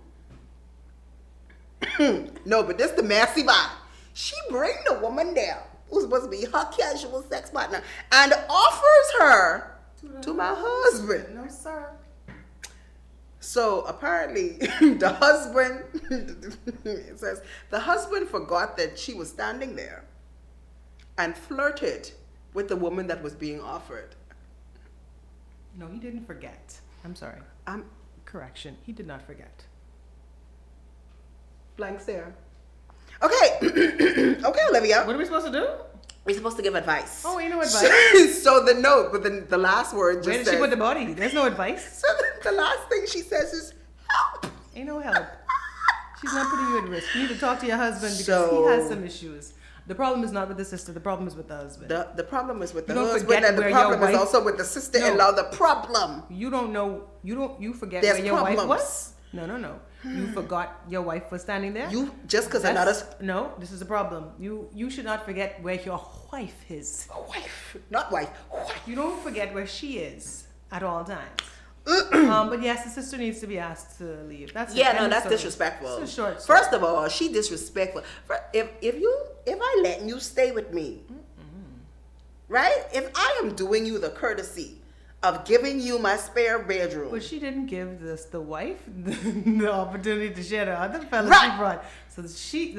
No, but this the messy part. She bring the woman there, who's supposed to be her casual sex partner, and offers her to my husband. No, sir. So apparently, the husband, it says, the husband forgot that she was standing there and flirted with the woman that was being offered. No, he didn't forget. I'm sorry. Correction. He did not forget. Blank stare. Okay. Okay, Olivia. What are we supposed to do? We're supposed to give advice. Oh, ain't no advice. So the note, but then the last word just Where did says, she put the body? There's no advice. so the last thing she says is, help. Ain't no help. She's not putting you at risk. You need to talk to your husband because So- he has some issues. The problem is not with the sister. The problem is with the husband. The problem is with the You don't husband, forget and the where problem your is wife- also with the sister-in-law. The problem. You don't know. You forget There's where your wife problems. was. No. You forgot your wife was standing there. You just because That's- another No, this is a problem. You should not forget where your wife is. wife, not wife, wife. You don't forget where she is at all times. But yes, the sister needs to be asked to leave. That's Yeah, it. no, End of that's story. disrespectful. It's a short story. First of all, she disrespectful. If I letting you stay with me, right? If I am doing you the courtesy of giving you my spare bedroom, But she didn't give the wife the opportunity to share the other fellas Right. she brought. So the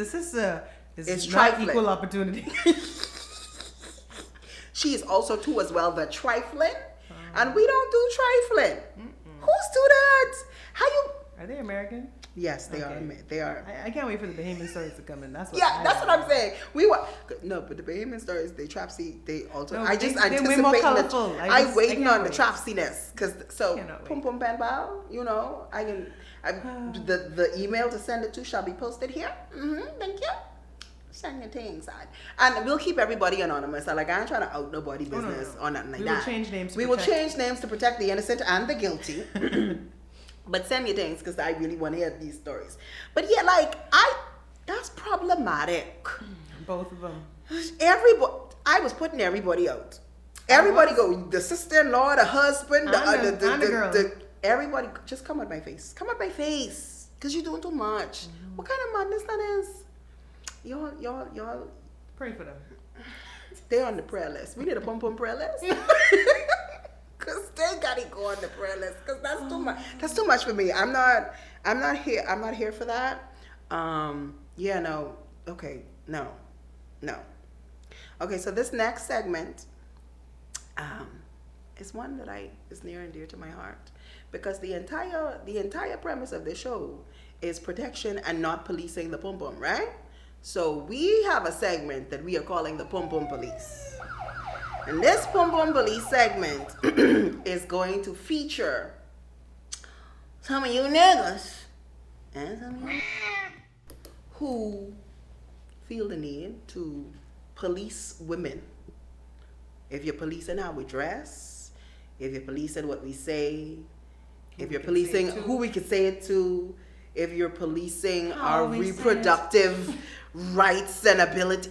sister is It's not trifling. equal opportunity. she is also too as well the trifling, and we don't do trifling. Who's do that? How you? Are they American? Yes, they Okay. are. They are. I can't wait for the Bahamian stories to come in. That's what Yeah, I that's want. what I'm saying. We were no, but the Bahamian stories, they trapsy, they also. No, I just they're way more anticipating colorful. I waiting can't on the wait. trapsiness because so Cannot wait. Pum-Pum pen pal, you know, the email to send it to shall be posted here. Thank you. Send your things on, and we'll keep everybody anonymous. I ain't trying to out nobody business no. or nothing like We that. will change names to We will protect- change names to protect the innocent and the guilty. But send me things because I really want to hear these stories. But yeah, that's problematic. Both of them. Everybody, I was putting everybody out. Everybody go. The sister-in-law, the husband, And the girl. everybody just come at my face. Come at my face, cause you're doing too much. What kind of madness that is? Y'all. Pray for them. They're on the prayer list. We need a Pum-Pum prayer list. Cause they gotta go on the prayer list. Cause that's too much. That's too much for me. I'm not here for that. Yeah, no. Okay, no. Okay, so this next segment, is one that is near and dear to my heart, because the entire premise of this show is protection and not policing the Pum-Pum, right? So we have a segment that we are calling the Pum-Pum Police. And this Pum-Pum Police segment is going to feature some of you niggas and some of you who feel the need to police women. If you're policing how we dress, if you're policing what we say, if you're policing who we can say it to, if you're policing our reproductive rights and ability.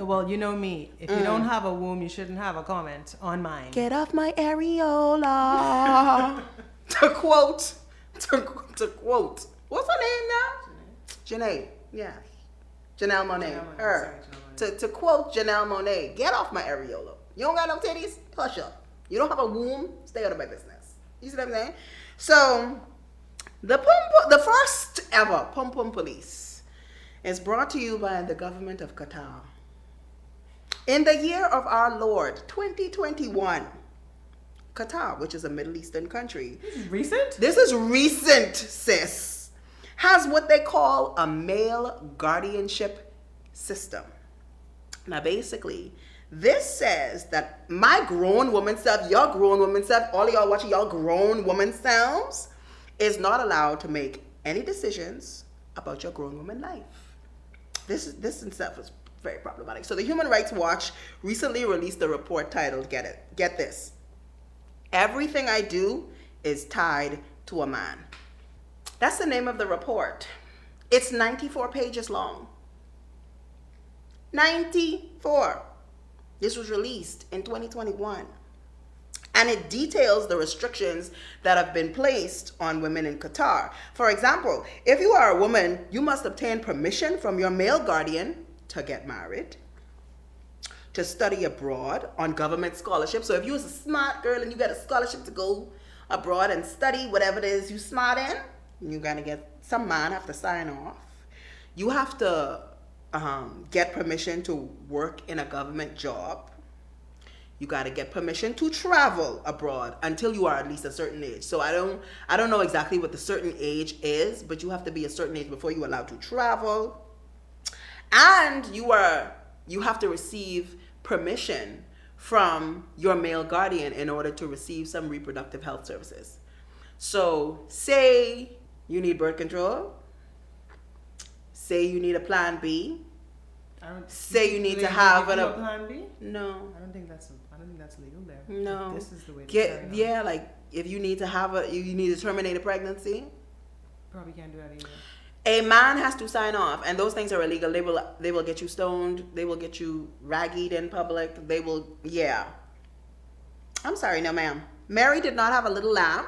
Well, you know me. If you don't have a womb, you shouldn't have a comment on mine. Get off my areola. to quote, what's her name now? Janae. Yeah. Janelle Monáe. Her. To quote Janelle Monáe, get off my areola. You don't got no titties? Hush up. You don't have a womb? Stay out of my business. You see what I'm saying? So, the first ever Pum-Pum Police is brought to you by the government of Qatar. In the year of our Lord, 2021, Qatar, which is a Middle Eastern country. This is recent? This is recent, sis. Has what they call a male guardianship system. Now, basically, this says that my grown woman self, your grown woman self, all of y'all watching y'all grown woman selves, is not allowed to make any decisions about your grown woman life. This in itself is very problematic. So the Human Rights Watch recently released a report titled, get this, Everything I Do is Tied to a Man. That's the name of the report. It's 94 pages long. 94. This was released in 2021. And it details the restrictions that have been placed on women in Qatar. For example, if you are a woman, you must obtain permission from your male guardian to get married, to study abroad on government scholarship. So if you're a smart girl and you got a scholarship to go abroad and study whatever it is you smart in, you're gonna get, some man have to sign off. You have to get permission to work in a government job. You got to get permission to travel abroad until you are at least a certain age. So I don't know exactly what the certain age is, but you have to be a certain age before you're allowed to travel. And you have to receive permission from your male guardian in order to receive some reproductive health services. So say you need birth control. Say you need a plan B. Say you need to have a plan B? No. I don't think that's legal there. No. If this is the way to carry on. Yeah, like if you need to you need to terminate a pregnancy. Probably can't do that either. A man has to sign off, and those things are illegal. They will get you stoned. They will get you raggied in public. They will, yeah. I'm sorry, no ma'am. Mary did not have a little lamb.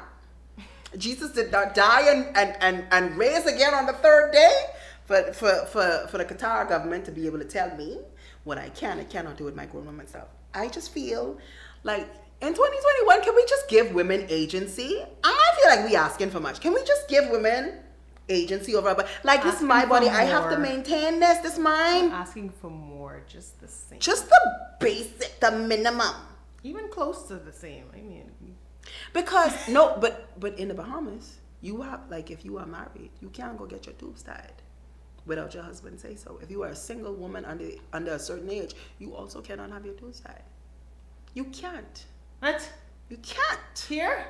Jesus did not die and raise again on the third day. For the Qatar government to be able to tell me what I can and cannot do with my grown woman self. I just feel like in 2021, can we just give women agency? I feel like we asking for much. Can we just give women agency over our body? Like, this is my body. I have to maintain this. This is mine. I'm asking for more, just the same. Just the basic, the minimum. Even close to the same. I mean, because no, but in the Bahamas, you have, like, if you are married, you can't go get your tubes tied without your husband say so. If you are a single woman under a certain age, you also cannot have your tubes tied. You can't. What? You can't. Here?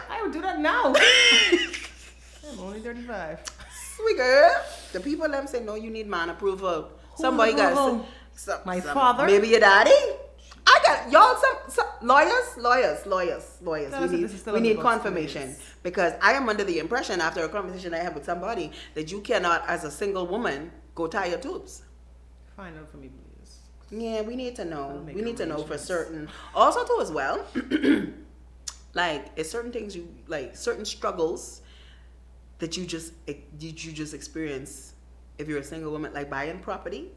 I would do that now. I'm only 35. Sweet girl. The people them say no, you need man approval. Somebody got my father. Maybe your daddy. I got y'all some lawyers. We need confirmation, because I am under the impression after a conversation I had with somebody that you cannot, as a single woman, go tie your tubes. Find out for me, please. Yeah, we need to know. make We need to know for arrangements. certain. Also, too, as well, like it's certain things you like, certain struggles that you just experience if you're a single woman, like buying property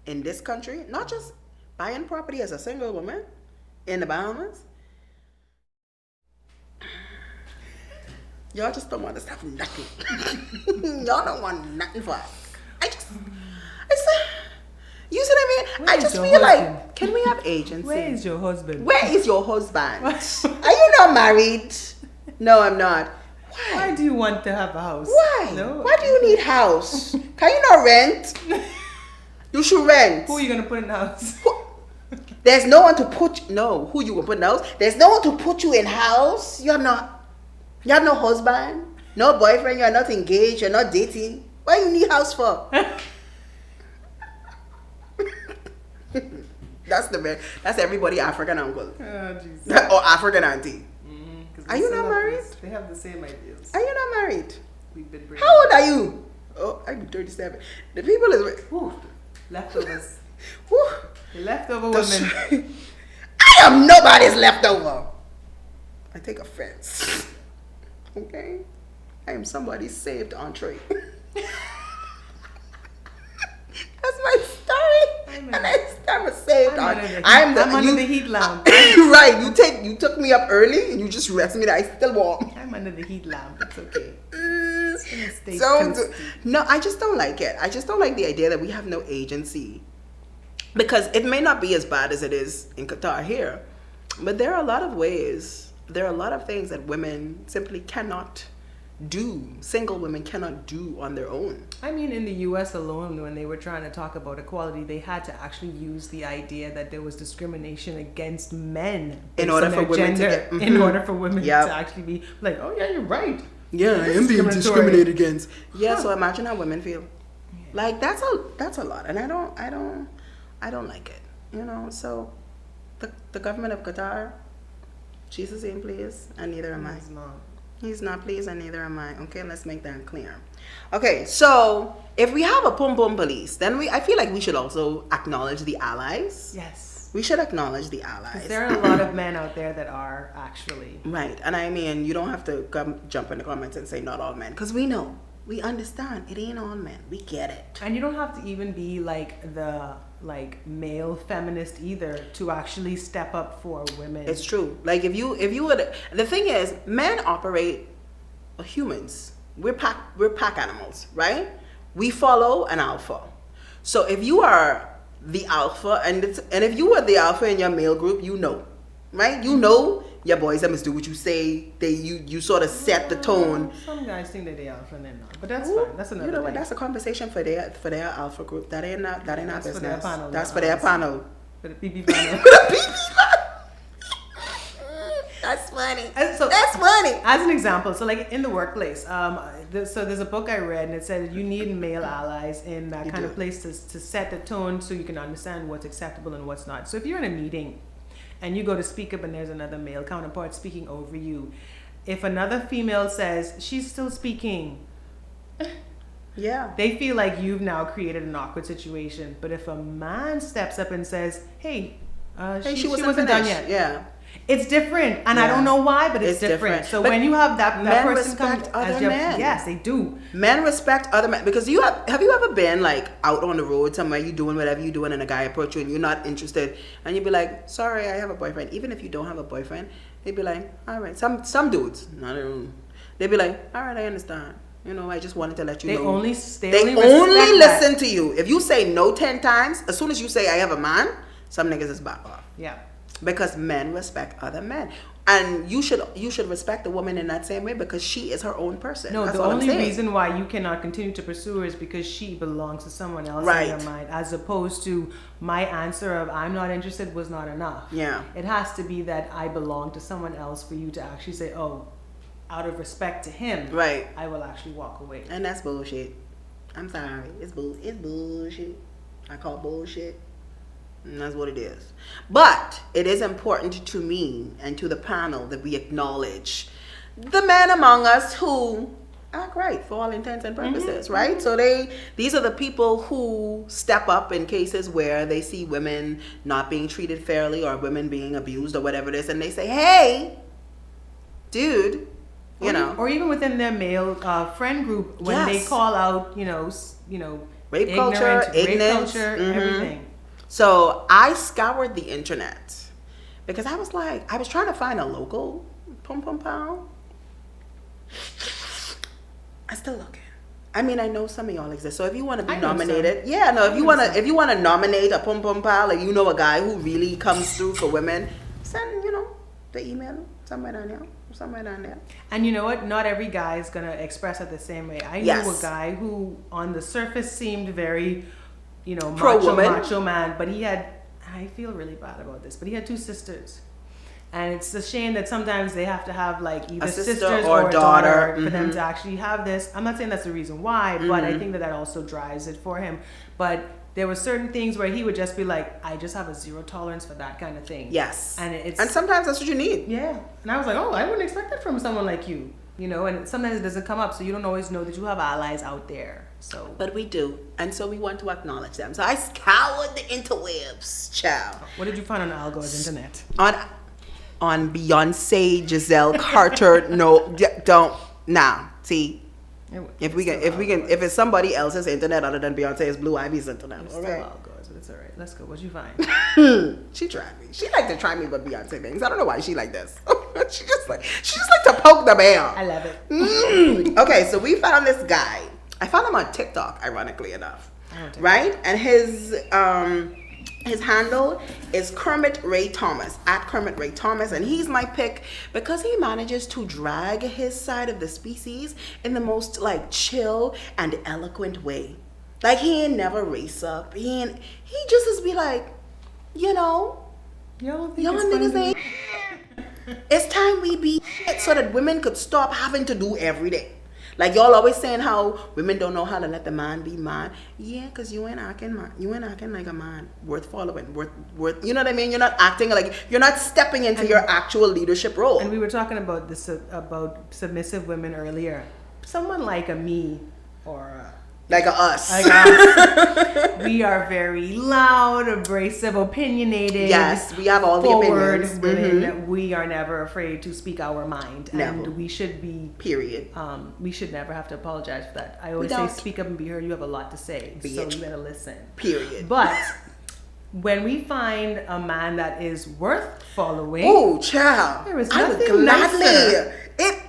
in this country, not just buying property as a single woman in the Bahamas. Y'all just don't want us to have nothing. Y'all don't want nothing for us. You see what I mean? Where I is just your feel husband? like, can we have agency? Where is your husband? Where is your husband? Are you not married? No, I'm not. Why do you want to have a house? Why? No. Why do you need house? Can you not rent? You should rent. Who are you gonna put in the house? There's no one to put. No, who you gonna put in the house? There's no one to put you in house. You have no husband, no boyfriend. You're not engaged. You're not dating. Why you need house for? That's everybody African uncle Oh, Jesus. or African auntie. 'Cause Are they you still not have married? this- They have the same ideas. Are you not married? We've been bringing. How old are you? Oh, I'm 37. The people is. Whew. Leftovers. Whew. The leftover The- women. I am nobody's leftover. I take offense. Okay? I am somebody's saved entree. That's my story. I'm a saved entree. I'm under the heat lamp. Right. You took me up early and you just rest me there. I still warm. I'm under the heat lamp. It's okay. gonna stay So toasty. no, I just don't like it. I just don't like the idea that we have no agency, because it may not be as bad as it is in Qatar here, but there are a lot of ways. There are a lot of things that women simply cannot do. Single women cannot do on their own. I mean, in the U.S. alone, when they were trying to talk about equality, they had to actually use the idea that there was discrimination against men In order based for on their women to gender, get- in order for women Yep. to actually be like, oh yeah, you're right. Yeah, I am being discriminated against. Yeah, so imagine how women feel. Like that's a lot, and I don't like it. You know, so the government of Qatar, she's the same place, and neither am I. It's not. He's not pleased, and neither am I. Okay, let's make that clear. Okay, so if we have a Pum-Pum police, then I feel like we should also acknowledge the allies. Yes. We should acknowledge the allies. There are a lot of men out there that are actually. Right, and I mean, you don't have to jump in the comments and say not all men, because we know, we understand, it ain't all men. We get it. And you don't have to even be like the male feminist either to actually step up for women. It's true. Like if you would, the thing is, men operate humans. We're pack animals, right? We follow an alpha. So if you are the alpha, and if you are the alpha in your male group, you know, right? You know your boys that must do what you say. You sort of set the tone. Some guys think that they alpha and they're not, but that's fine. That's another. You know what? thing. That's a conversation for their alpha group. That ain't our That's for business. their panel, That's not for their ours. panel. For the PP panel. That's funny. And so- That's funny. As an example, so like in the workplace, so there's a book I read and it said you need male allies in that You kind do. of place to set the tone so you can understand what's acceptable and what's not. So if you're in a meeting and you go to speak up and there's another male counterpart speaking over you, if another female says she's still speaking, Yeah. they feel like you've now created an awkward situation. But if a man steps up and says, hey, she wasn't done finished. yet. Yeah. It's different, and I Yeah. don't know why, but it's It's different. different. So But when you have that men person come respect as other your men. yes, they do. Men respect other men, because have you ever been like out on the road somewhere, you doing whatever you doing, and a guy approach you and you're not interested, and you be like, sorry, I have a boyfriend. Even if you don't have a boyfriend, they'd be like, all right. Some dudes, not everyone, they'd be like, all right, I understand. You know, I just wanted to let you They know. only They respect only that. listen to you. If you say no 10 times, as soon as you say I have a man, some niggas is back off. Yeah. Because men respect other men, and you should respect the woman in that same way, because she is her own person. No, That's the all I'm only saying. reason why you cannot continue to pursue her is because she belongs to someone else Right. in your mind, as opposed to my answer of I'm not interested was not enough. Yeah. It has to be that I belong to someone else for you to actually say, oh, out of respect to him, Right. I will actually walk away. And that's bullshit. I'm sorry. It's bullshit. I call bullshit. And that's what it is. But it is important to me and to the panel that we acknowledge the men among us who act right for all intents and purposes, right? So these are the people who step up in cases where they see women not being treated fairly or women being abused or whatever it is, and they say, hey, dude, or even within their male friend group when they call out, rape culture, ignorance, everything. So I scoured the internet because I was trying to find a local Pum-Pum Pound. I'm still looking. I mean, I know some of y'all exist. So if you want to be nominated, if you want to nominate a Pum-Pum Pal, like you know a guy who really comes through for women, send the email somewhere down there. And you know what? Not every guy is gonna express it the same way. I knew a guy who, on the surface, seemed very, macho man, but he had. I feel really bad about this, but he had 2 sisters. And it's a shame that sometimes they have to have like either sisters or a daughter for them to actually have this. I'm not saying that's the reason why, but I think that also drives it for him. But there were certain things where he would just be like, I just have a zero tolerance for that kind of thing. Yes. And sometimes that's what you need. Yeah. And I was like, oh, I wouldn't expect that from someone like you. And sometimes it doesn't come up, so you don't always know that you have allies out there. So, but we do, and so we want to acknowledge them. So I scoured the interwebs, child. What did you find on Al Gore's internet? On Beyonce, Giselle Carter. No, don't. Nah, see, if it's somebody else's internet other than Beyonce's, Blue Ivy's internet. It's all still right. Al Gore's, but it's all right. Let's go. What'd you find? She tried me. She liked to try me with Beyonce things. I don't know why she like this. she just like to poke the bear. I love it. Okay, so we found this guy. I found him on TikTok, ironically enough. Right? And his handle is Kermit Ray Thomas, at Kermit Ray Thomas, and he's my pick because he manages to drag his side of the species in the most chill and eloquent way. Like he ain't never race up. He just is be like, y'all niggas ain't. It's time we be shit so that women could stop having to do every day. Like y'all always saying how women don't know how to let the man be man. Yeah, cause you ain't acting like a man worth following, worth. You know what I mean? You're not acting like you're not stepping into your actual leadership role. And we were talking about this about submissive women earlier. Someone like a me or like us. We are very loud, abrasive, opinionated. Yes, we have all the opinions. Women. We are never afraid to speak our mind. Never. And we should be. Period. We should never have to apologize for that. I always say, speak up and be heard. You have a lot to say, so you better listen. Period. But when we find a man that is worth following, oh, child, there is I would nothing gladly. nicer.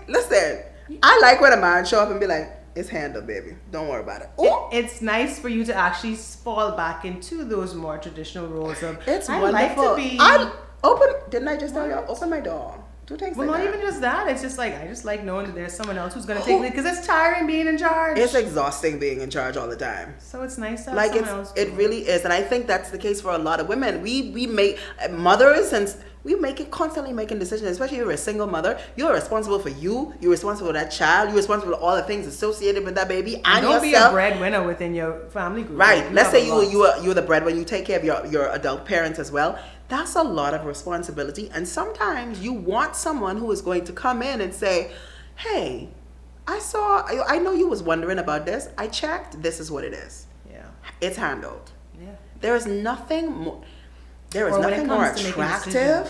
Listen, I like when a man show up and be like, it's handled, baby. Don't worry about it. It's nice for you to actually fall back into those more traditional roles of. It's wonderful. Like to be. Didn't I just tell you? Open my door. Do things well, like not that. even just that. It's just like I just like knowing that there's someone else who's gonna take it because it's tiring being in charge. It's exhausting being in charge all the time. So it's nice to have someone else. It really is, and I think that's the case for a lot of women. We make mothers and. We constantly making decisions, especially if you're a single mother. You're responsible for you. You're responsible for that child. You're responsible for all the things associated with that baby and don't yourself. Be a breadwinner within your family group. Right. Let's say you're the breadwinner. You take care of your adult parents as well. That's a lot of responsibility. And sometimes you want someone who is going to come in and say, "Hey, I know you was wondering about this. I checked. This is what it is. Yeah. It's handled. Yeah. There is nothing more." There is nothing more attractive.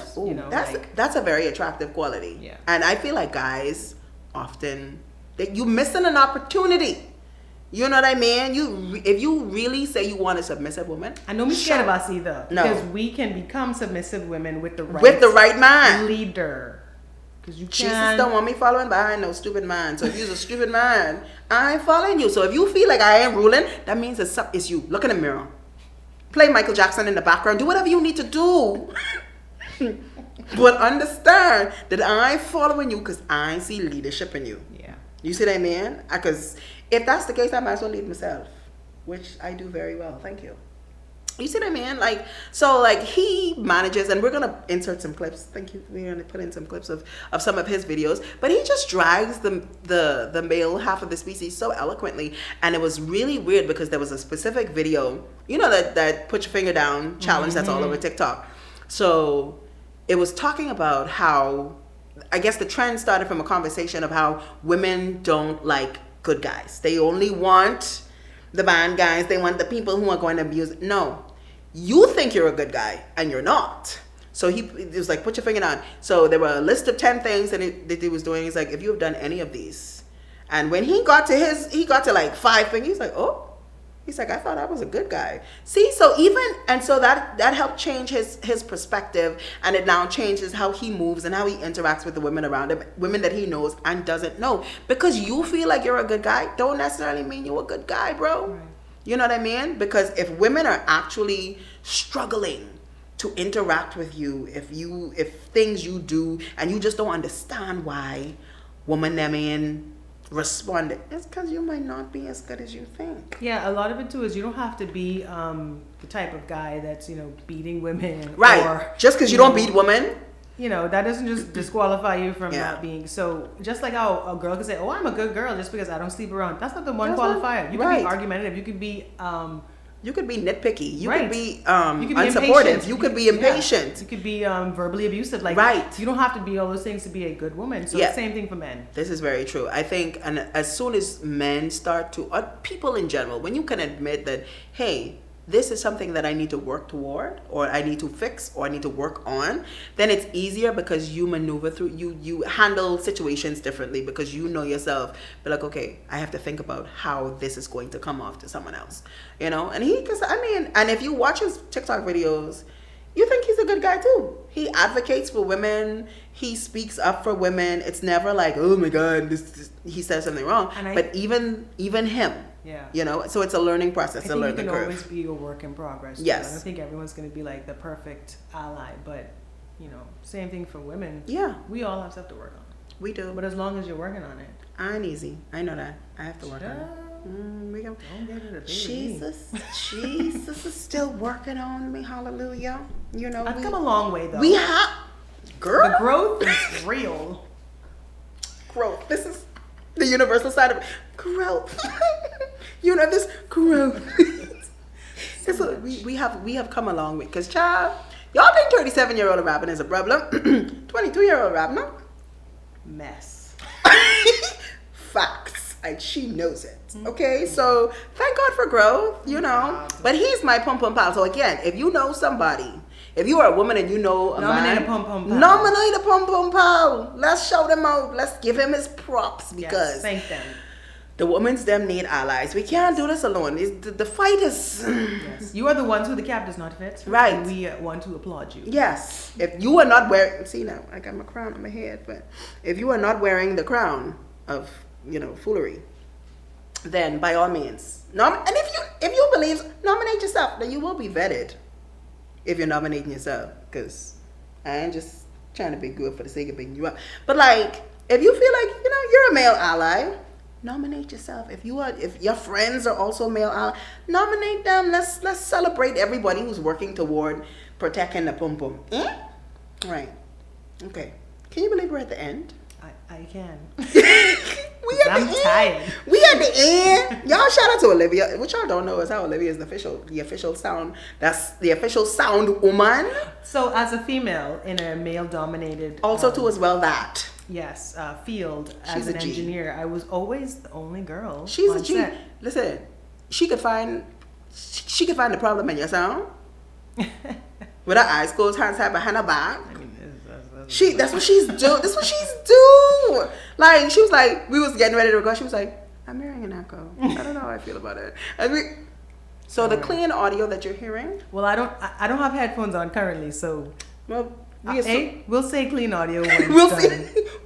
That's a very attractive quality. Yeah. And I feel like guys often you're missing an opportunity. You know what I mean? If you really say you want a submissive woman, I don't be scared of us either. No. Because we can become submissive women with the right man. Leader. Because you Jesus can. don't want me following behind no stupid man. So if you're a stupid man, I ain't following you. So if you feel like I ain't ruling, that means it's you. Look in the mirror. Play Michael Jackson in the background. Do whatever you need to do. But understand that I'm following you because I see leadership in you. Yeah. You see what I mean? Because if that's the case, I might as well lead myself. Which I do very well. Thank you. You see what I mean? He manages, and we're going to insert some clips. Thank you. We're going to put in some clips of some of his videos. But he just drags the male half of the species so eloquently. And it was really weird because there was a specific video, that put your finger down challenge that's all over TikTok. So it was talking about how I guess the trend started from a conversation of how women don't like good guys. They only want the bad guys. They want the people who are going to abuse. No, you think you're a good guy and you're not. So he was like, put your finger down. So there were a list of 10 things that he was doing. He's like, if you have done any of these. And when he got to like 5 things, he's like, oh. He's like, I thought I was a good guy. See, so that helped change his perspective, and it now changes how he moves and how he interacts with the women around him, women that he knows and doesn't know. Because you feel like you're a good guy, don't necessarily mean you're a good guy, bro. Right. You know what I mean? Because if women are actually struggling to interact with you, if things you do and you just don't understand why woman them in respond, it's because you might not be as good as you think. Yeah, a lot of it too is you don't have to be the type of guy that's beating women, right? Or, just because you don't beat women, that doesn't just disqualify you from not being. So just like how a girl can say, "Oh, I'm a good girl," just because I don't sleep around. That's not the one qualifier. You can be argumentative. You can be. You could be nitpicky. You could be unsupportive. You could be impatient. Yeah. You could be verbally abusive. Like, you don't have to be all those things to be a good woman. So the same thing for men. This is very true. I think, and as soon as men start to, or people in general, when you can admit that, hey, this is something that I need to work toward, or I need to fix, or I need to work on, then it's easier because you maneuver through, you handle situations differently because you know yourself. But like, okay, I have to think about how this is going to come off to someone else, and and if you watch his TikTok videos, you think he's a good guy too. He advocates for women. He speaks up for women. It's never like, oh my God, he says something wrong. But even him. Yeah. So it's a learning process, a learning curve. You can always be a work in progress. Yes. I don't think everyone's going to be like the perfect ally, but same thing for women. Yeah. We all have stuff to work on. We do. But as long as you're working on it. I ain't easy. I know that. I have to work on it. Don't get it a Jesus is still working on me. Hallelujah. I've come a long way though. We have, girl. The growth is real. Growth. This is the universal side of it. Growth. This growth. We have come a long way. Because child, y'all think 37-year-old rapping is a problem. 22-year-old rapping, no? Mess. Facts. And she knows it. Okay, so thank God for growth, But he's my Pum-Pum pal. So again, if you know somebody, if you are a woman and you know a nominate man, a Pum-Pum pal. Nominate a Pum-Pum pal. Let's shout him out. Let's give him his props because thank them. The women's them need allies. We can't do this alone. The fight is. Yes. You are the ones who the cap does not fit. Right. And we want to applaud you. Yes. If you are not wearing, see now, I got my crown on my head, but if you are not wearing the crown of, foolery, then by all means, and if you believe, nominate yourself. Then you will be vetted if you're nominating yourself. Because I ain't just trying to be good for the sake of being you up. But like, if you feel like you're a male ally, nominate yourself. If your friends are also male ally, nominate them. Let's celebrate everybody who's working toward protecting the Pum-Pum. Right. Okay. Can you believe we're at the end? I can. I'm tired. We at the end. Y'all shout out to Olivia. What y'all don't know is how Olivia is the official sound. That's the official sound woman. So as a female in a male dominated also too as well that. Yes, field as an engineer. I was always the only girl. She's a G. Set. Listen, she could find the problem in your sound. With her eyes closed, hands behind her back. I mean, that's what she's do. That's what she's do. Like she was like, we was getting ready to go. She was like, I'm hearing an echo. I don't know how I feel about it. So the clean audio that you're hearing. Well, I don't have headphones on currently, so. Well, we'll say clean audio when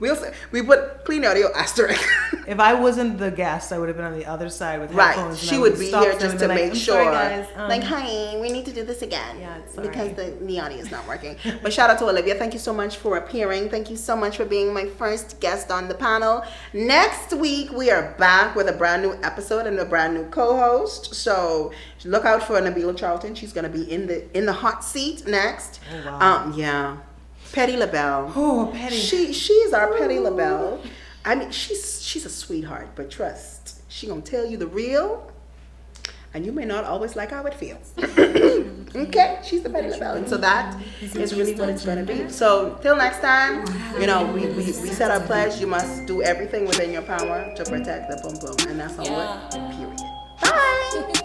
we'll see. We put clean audio asterisk. If I wasn't the guest, I would have been on the other side with headphones. She would be here just to make sure. Sorry, guys. Hi, we need to do this again. Yeah, because the audio is not working. But shout out to Olivia. Thank you so much for appearing. Thank you so much for being my first guest on the panel. Next week we are back with a brand new episode and a brand new co-host. So look out for Nabila Charlton. She's gonna be in the hot seat next. Oh, wow. Yeah. Petty LaBelle. Oh, Petty. She's our Petty LaBelle. I mean, she's a sweetheart, but trust, she gonna tell you the real, and you may not always like how it feels. Okay, she's the petty rebellion. So that is really what it's gonna be. So till next time, you know, we set our pledge. You must do everything within your power to protect the Pum-Pum, and that's all. Period. Bye.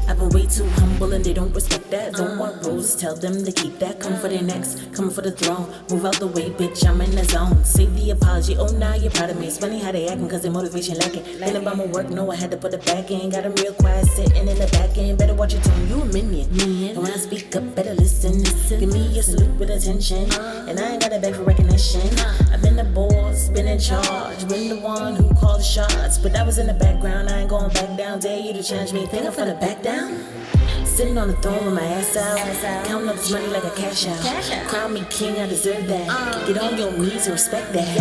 I've been way too humble and they don't respect that. Don't want roses, tell them to keep that. Come for the next, come for the throne. Move out the way, bitch, I'm in the zone. Save the apology, oh now you're proud of me. It's funny how they acting cause their motivation lacking. Thinking about my work, no I had to put it back in. Got 'em real quiet sitting in the back end. Better watch your tone, you a minion. And when I speak up, better listen. Give me your salute with attention. And I ain't got a beg for recognition. I've been the boss, been in charge. Been the one who called the shots. But I was in the background, I ain't going back down. Dare you to challenge me, think I'm finna back down? Sitting on the throne with my ass out, counting up this money like a cash out. Crown me king, I deserve that. Get on your knees and respect that.